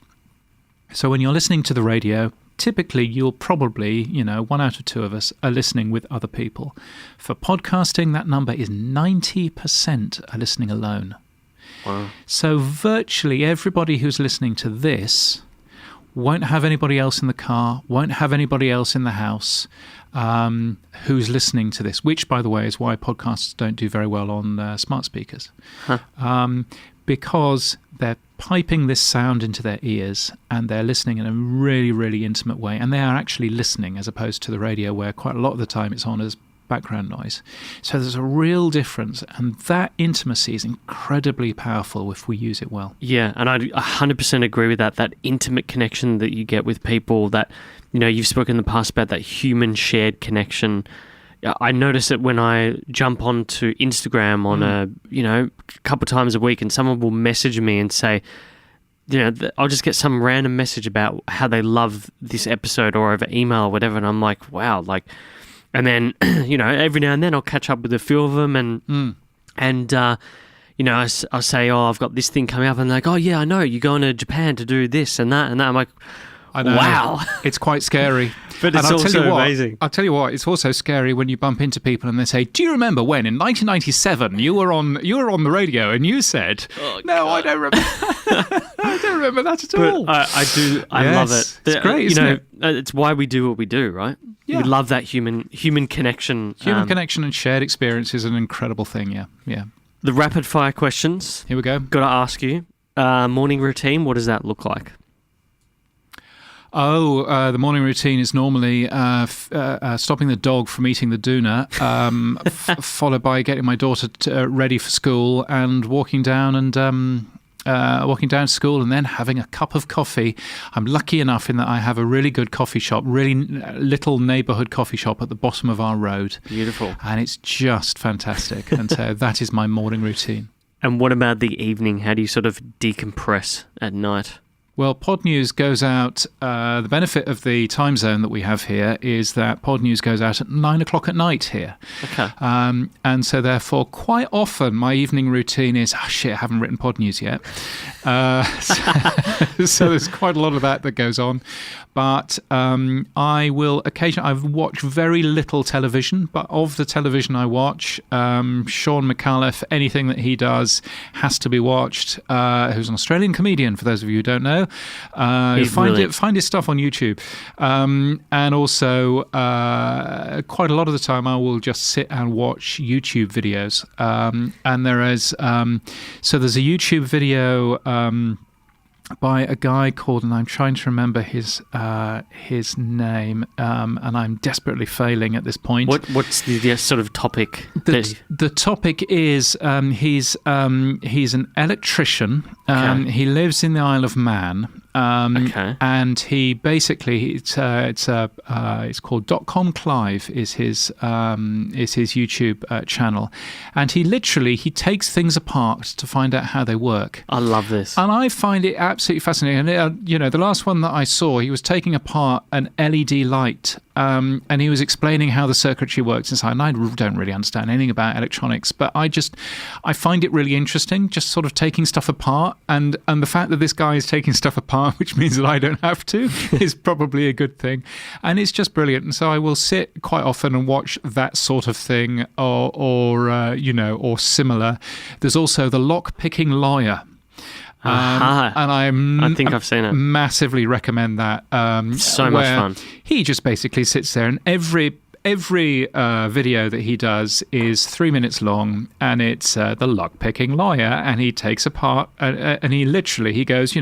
So when you're listening to the radio, typically you'll probably, 1 out of 2 of us are listening with other people. For podcasting, that number is 90% are listening alone. Wow. So virtually everybody who's listening to this won't have anybody else in the car, won't have anybody else in the house who's listening to this, which, by the way, is why podcasts don't do very well on smart speakers. Because they're piping this sound into their ears and they're listening in a really, really intimate way. And they are actually listening, as opposed to the radio where quite a lot of the time it's on as background noise. So there's a real difference, and that intimacy is incredibly powerful if we use it well. Yeah, and I 100% agree with that intimate connection that you get with people, that, you've spoken in the past about that human shared connection. I notice it when I jump onto Instagram on a couple times a week, and someone will message me and say, I'll just get some random message about how they love this episode, or over email or whatever, and I'm like, wow, and then, every now and then I'll catch up with a few of them, and I'll say, oh, I've got this thing coming up, and they're like, oh yeah, I know, you're going to Japan to do this and that. I'm like, I know. Wow. It's quite scary. But it's also amazing. I'll tell you what, it's also scary when you bump into people and they say, do you remember when in 1997 you were on the radio and you said, no, I don't remember. I don't remember that at all. I do. I love it. It's great, isn't it? It's why we do what we do, right? Yeah. We love that human connection. Human connection and shared experience is an incredible thing, yeah. The rapid fire questions. Here we go. Got to ask you, morning routine, what does that look like? The morning routine is normally stopping the dog from eating the doona, followed by getting my daughter ready for school and walking down to school, and then having a cup of coffee. I'm lucky enough in that I have a really good coffee shop, really little neighbourhood coffee shop at the bottom of our road. Beautiful. And it's just fantastic. And so that is my morning routine. And what about the evening? How do you sort of decompress at night? Well, Podnews goes out, the benefit of the time zone that we have here is that Podnews goes out at 9 o'clock at night here. Okay. And so therefore, quite often my evening routine is, I haven't written Podnews yet. So there's quite a lot of that goes on. But I will occasionally, I've watched very little television, but of the television I watch, Sean McAuliffe, anything that he does has to be watched, who's an Australian comedian, for those of you who don't know. Find his stuff on YouTube. And also, quite a lot of the time I will just sit and watch YouTube videos. And there is, so there's a YouTube video by a guy called, and I'm trying to remember his name, and I'm desperately failing at this point. What's the sort of topic? The topic is he's an electrician. Okay. He lives in the Isle of Man. Okay. And he basically it's called dotcom Clive is his YouTube channel, and he takes things apart to find out how they work. I love this, and I find it absolutely fascinating. And the last one that I saw, he was taking apart an LED light, and he was explaining how the circuitry works inside. And I don't really understand anything about electronics, but I find it really interesting, just sort of taking stuff apart, and the fact that this guy is taking stuff apart, which means that I don't have to, is probably a good thing. And it's just brilliant. And so I will sit quite often and watch that sort of thing, or similar. There's also The Lock-Picking Lawyer. Aha. And I think I've seen it. Massively recommend that. So much fun. He just basically sits there, and every video that he does is 3 minutes long, and it's the lock-picking lawyer, and he takes apart, and he goes,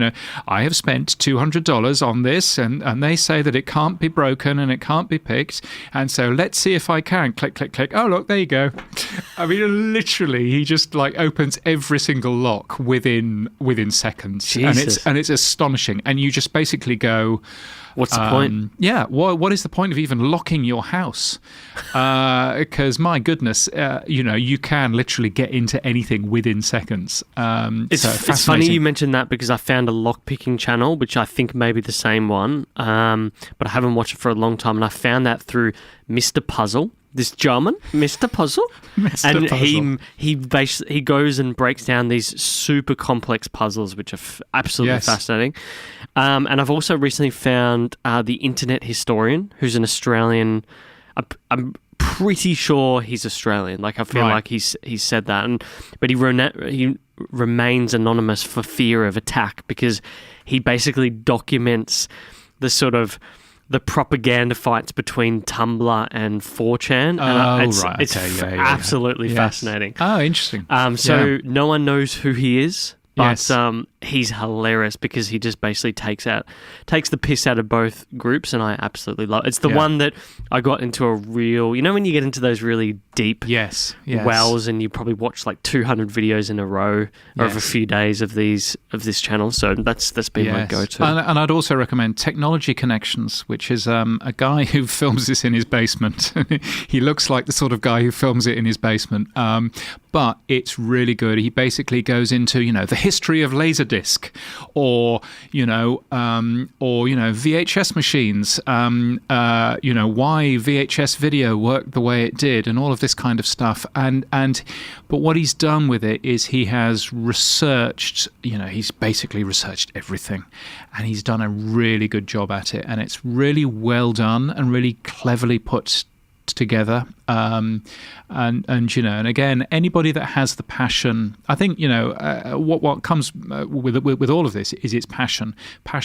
I have spent $200 on this, and they say that it can't be broken and it can't be picked, and so let's see if I can. Click, click, click. Oh, look, there you go. I mean, literally, he just opens every single lock within seconds. Jesus. And it's astonishing. And you just basically go, what's the point? Yeah, what is the point of even locking your house? Because my goodness, you can literally get into anything within seconds. It's funny you mentioned that, because I found a lock-picking channel, which I think may be the same one, but I haven't watched it for a long time, and I found that through Mr. Puzzle. This German, Mr. Puzzle, and Puzzle. he goes and breaks down these super complex puzzles, which are absolutely fascinating. And I've also recently found the Internet Historian, who's an Australian. I'm pretty sure he's Australian. Like, I feel like he's said that, but he remains anonymous for fear of attack, because he basically documents the sort of the propaganda fights between Tumblr and 4chan. And it's absolutely fascinating. Oh, interesting. So no one knows who he is, but he's hilarious, because he just basically takes the piss out of both groups, and I absolutely love it. It's the one that I got into a real, when you get into those really deep wells, and you probably watch like 200 videos in a row over a few days of this channel. So that's been my go-to. And I'd also recommend Technology Connections, which is a guy who films this in his basement. He looks like the sort of guy who films it in his basement, but it's really good. He basically goes into the history of Laserdisc, or VHS machines, why VHS video worked the way it did, and all of this kind of stuff. But what he's done with it is he has researched, he's basically researched everything, and he's done a really good job at it, and it's really well done and really cleverly put together. And again, anybody that has the passion, I think what comes with all of this is its passion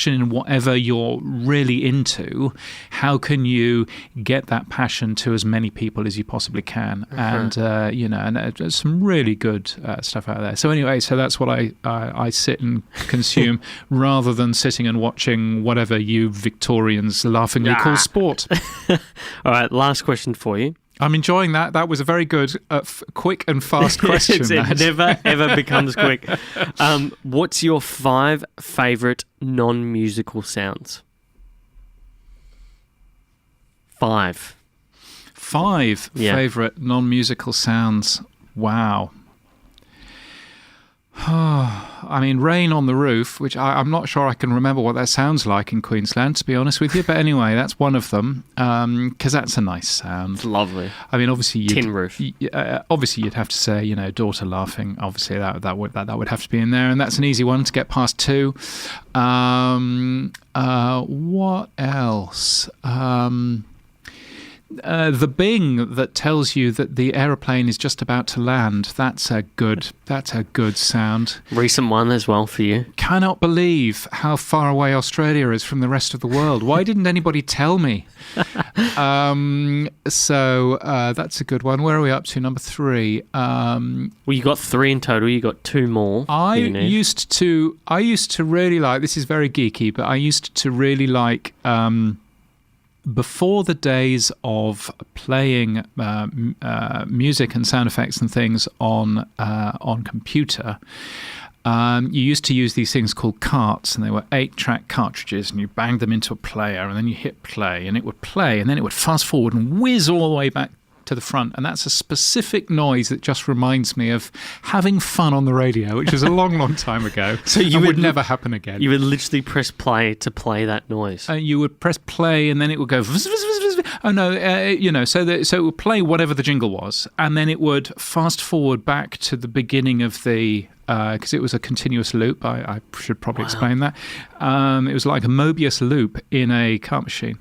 in whatever you're really into. How can you get that passion to as many people as you possibly can? And there's some really good stuff out there. So anyway, that's what I sit and consume rather than sitting and watching whatever you Victorians laughingly call sport. All right, last question for you. I'm enjoying that. That was a very good, quick and fast question. It never, ever becomes quick. What's your 5 favourite non-musical sounds? 5. 5 favourite non-musical sounds. Wow. I mean, rain on the roof, which I'm not sure I can remember what that sounds like in Queensland, to be honest with you. But anyway, that's one of them, because that's a nice sound. It's lovely. I mean, obviously, tin roof. Obviously, you'd have to say, daughter laughing. Obviously, that would have to be in there, and that's an easy one to get past too. What else? The bing that tells you that the aeroplane is just about to land. That's a good sound. Recent one as well for you. Cannot believe how far away Australia is from the rest of the world. Why didn't anybody tell me? So that's a good one. Where are we up to? Number 3. Well, you got 3 in total. You got 2 more. I used to really like. This is very geeky, but I used to really like. Before the days of playing music and sound effects and things on computer, you used to use these things called carts, and they were 8-track cartridges, and you banged them into a player, and then you hit play, and it would play, and then it would fast forward and whiz all the way back to the front. And that's a specific noise that just reminds me of having fun on the radio, which was a long time ago. So it would never happen again. You would literally press play to play that noise. You would press play, and then it would go. Oh no, so it would play whatever the jingle was, and then it would fast forward back to the beginning of the. Because it was a continuous loop. I should probably explain that. It was like a Mobius loop in a cart machine.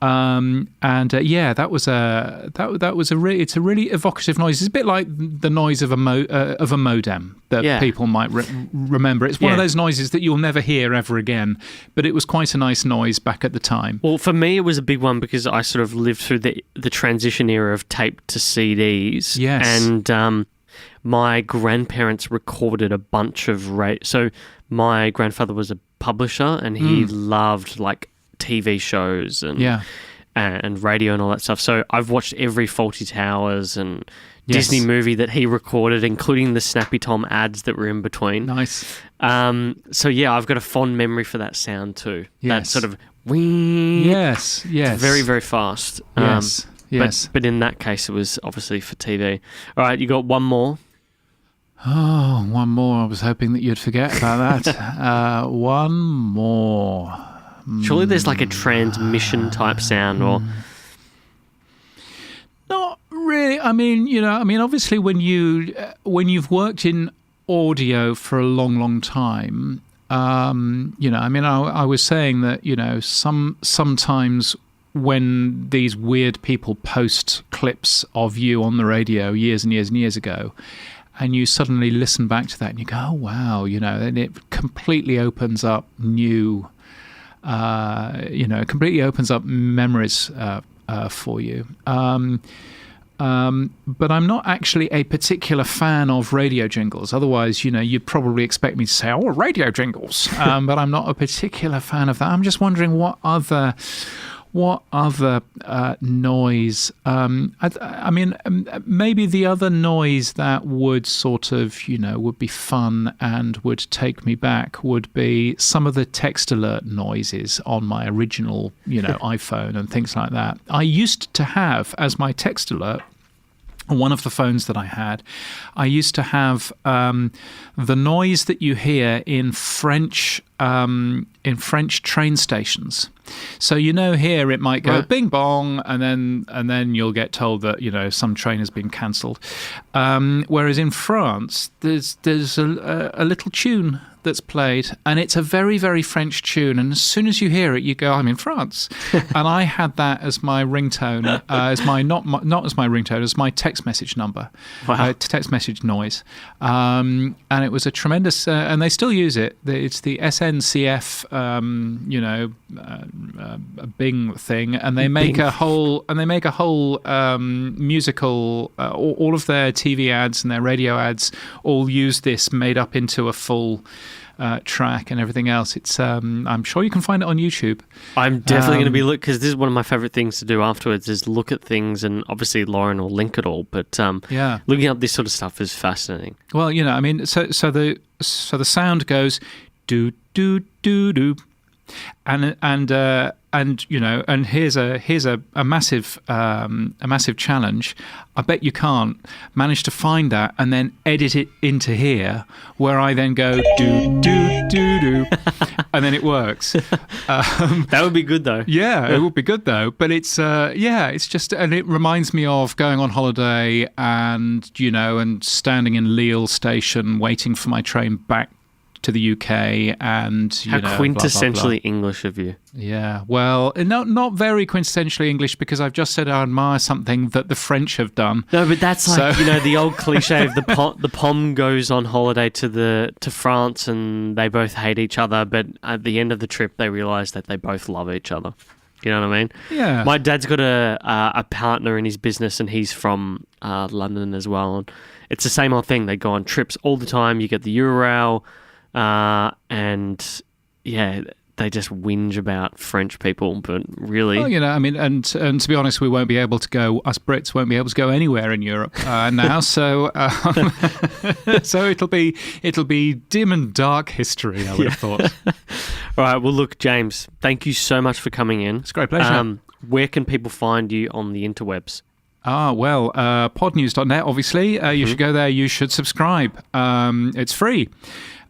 That was it's a really evocative noise. It's a bit like the noise of a modem that people might remember. It's one of those noises that you'll never hear ever again, but it was quite a nice noise back at the time. Well, for me, it was a big one because I sort of lived through the transition era of tape to CDs. Yes. And my grandparents recorded a bunch of so my grandfather was a publisher and he loved like TV shows and radio and all that stuff. So I've watched every Fawlty Towers and Disney movie that he recorded, including the Snappy Tom ads that were in between. Nice. So I've got a fond memory for that sound too. Yes. That sort of wing. Yes. It's very, very fast. Yes. But in that case, it was obviously for TV. All right, you got one more? Oh, one more. I was hoping that you'd forget about that. One more. Surely there's like a transmission type sound or... Not really. I mean, obviously when you've worked in audio for a long, long time, I was saying that, sometimes when these weird people post clips of you on the radio years and years and years ago, and you suddenly listen back to that and you go, oh, wow, and it completely opens up new... completely opens up memories for you. But I'm not actually a particular fan of radio jingles. Otherwise, you'd probably expect me to say, oh, radio jingles. But I'm not a particular fan of that. I'm just wondering what other noise. Maybe the other noise that would sort of, would be fun and would take me back would be some of the text alert noises on my original, iPhone and things like that. I used to have as my text alert, one of the phones that I had, I used to have the noise that you hear in French train stations. So here it might go bing bong, and then you'll get told that some train has been cancelled. Whereas in France, there's a little tune that's played, and it's a very, very French tune. And as soon as you hear it, you go, "I'm in France." And I had that as my ringtone, not as my ringtone, as my text message number, text message noise. And it was a tremendous, and they still use it. It's the SNCF, Bing thing, and they make a whole musical. All of their TV ads and their radio ads all use this made up into a full track and everything else. It's I'm sure you can find it on YouTube. I'm definitely going to be because this is one of my favorite things to do afterwards is look at things, and obviously Lauren will link it all. But looking up this sort of stuff is fascinating. Well, so the sound goes do do do do, and here's a massive challenge. I bet you can't manage to find that and then edit it into here, where I then go do do do do, and then it works. That would be good though. Yeah, it would be good though. But it's just, and it reminds me of going on holiday and and standing in Lille station waiting for my train back to the UK, and how quintessentially blah, blah, blah. English of you. Yeah, well, not very quintessentially English, because I've just said I admire something that the French have done. No, but that's like the old cliche of the Pom goes on holiday to France and they both hate each other, but at the end of the trip they realise that they both love each other. You know what I mean? Yeah. My dad's got a partner in his business, and he's from London as well. And it's the same old thing. They go on trips all the time. You get the Neuralle. They just whinge about French people, but really... Well, and to be honest, we won't be able to go, us Brits won't be able to go anywhere in Europe now, so so it'll be dim and dark history, I would have thought. All right, well, look, James, thank you so much for coming in. It's a great pleasure. Where can people find you on the interwebs? Podnews.net, obviously. You should go there, you should subscribe. It's free.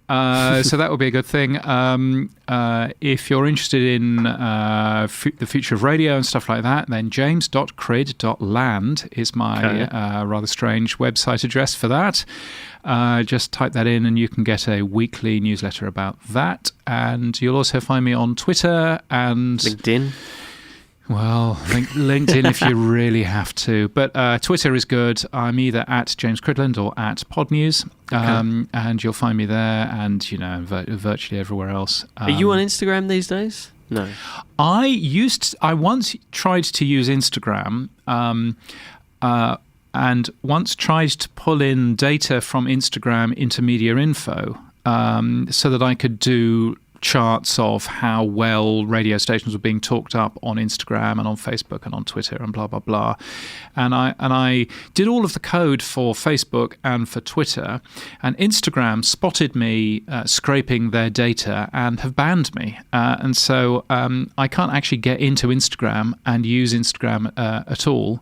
So that would be a good thing. If you're interested in the future of radio and stuff like that, then james.crid.land is my rather strange website address for that. Just type that in and you can get a weekly newsletter about that. And you'll also find me on Twitter and... LinkedIn. Well, LinkedIn if you really have to. But Twitter is good. I'm either at James Cridland or at Podnews. And you'll find me there and, virtually everywhere else. Are you on Instagram these days? No. I once tried to use Instagram and once tried to pull in data from Instagram into Media.info so that I could do charts of how well radio stations were being talked up on Instagram and on Facebook and on Twitter and blah, blah, blah. And I did all of the code for Facebook and for Twitter, and Instagram spotted me scraping their data and have banned me. And so I can't actually get into Instagram and use Instagram at all.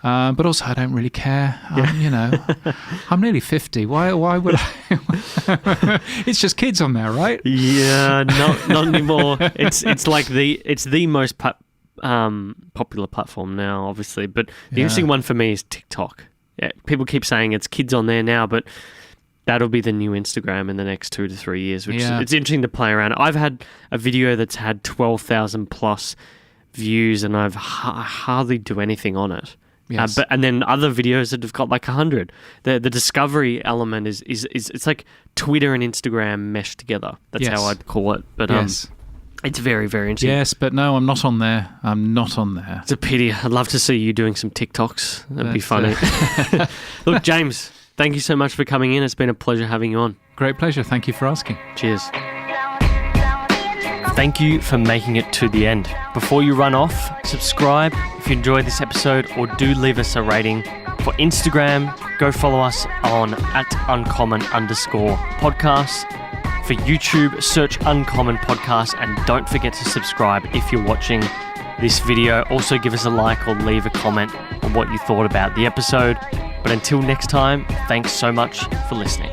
But also, I don't really care. I'm nearly 50. Why would I? It's just kids on there, right? Yeah, not anymore. It's like the most popular platform now, obviously. But the interesting one for me is TikTok. Yeah, people keep saying it's kids on there now, but that'll be the new Instagram in the next 2 to 3 years. Which it's interesting to play around. I've had a video that's had 12,000 plus views, and I hardly do anything on it. Yes. And then other videos that have got like 100. The discovery element is it's like Twitter and Instagram meshed together. That's how I'd call it. But it's very, very interesting. Yes, but no, I'm not on there. It's a pity. I'd love to see you doing some TikToks. That'd be funny. Look, James, thank you so much for coming in. It's been a pleasure having you on. Great pleasure. Thank you for asking. Cheers. Thank you for making it to the end. Before you run off, subscribe if you enjoyed this episode, or do leave us a rating. For Instagram, go follow us on @uncommon_podcast. For YouTube, search Uncommon Podcast, and don't forget to subscribe if you're watching this video. Also give us a like or leave a comment on what you thought about the episode. But until next time, thanks so much for listening.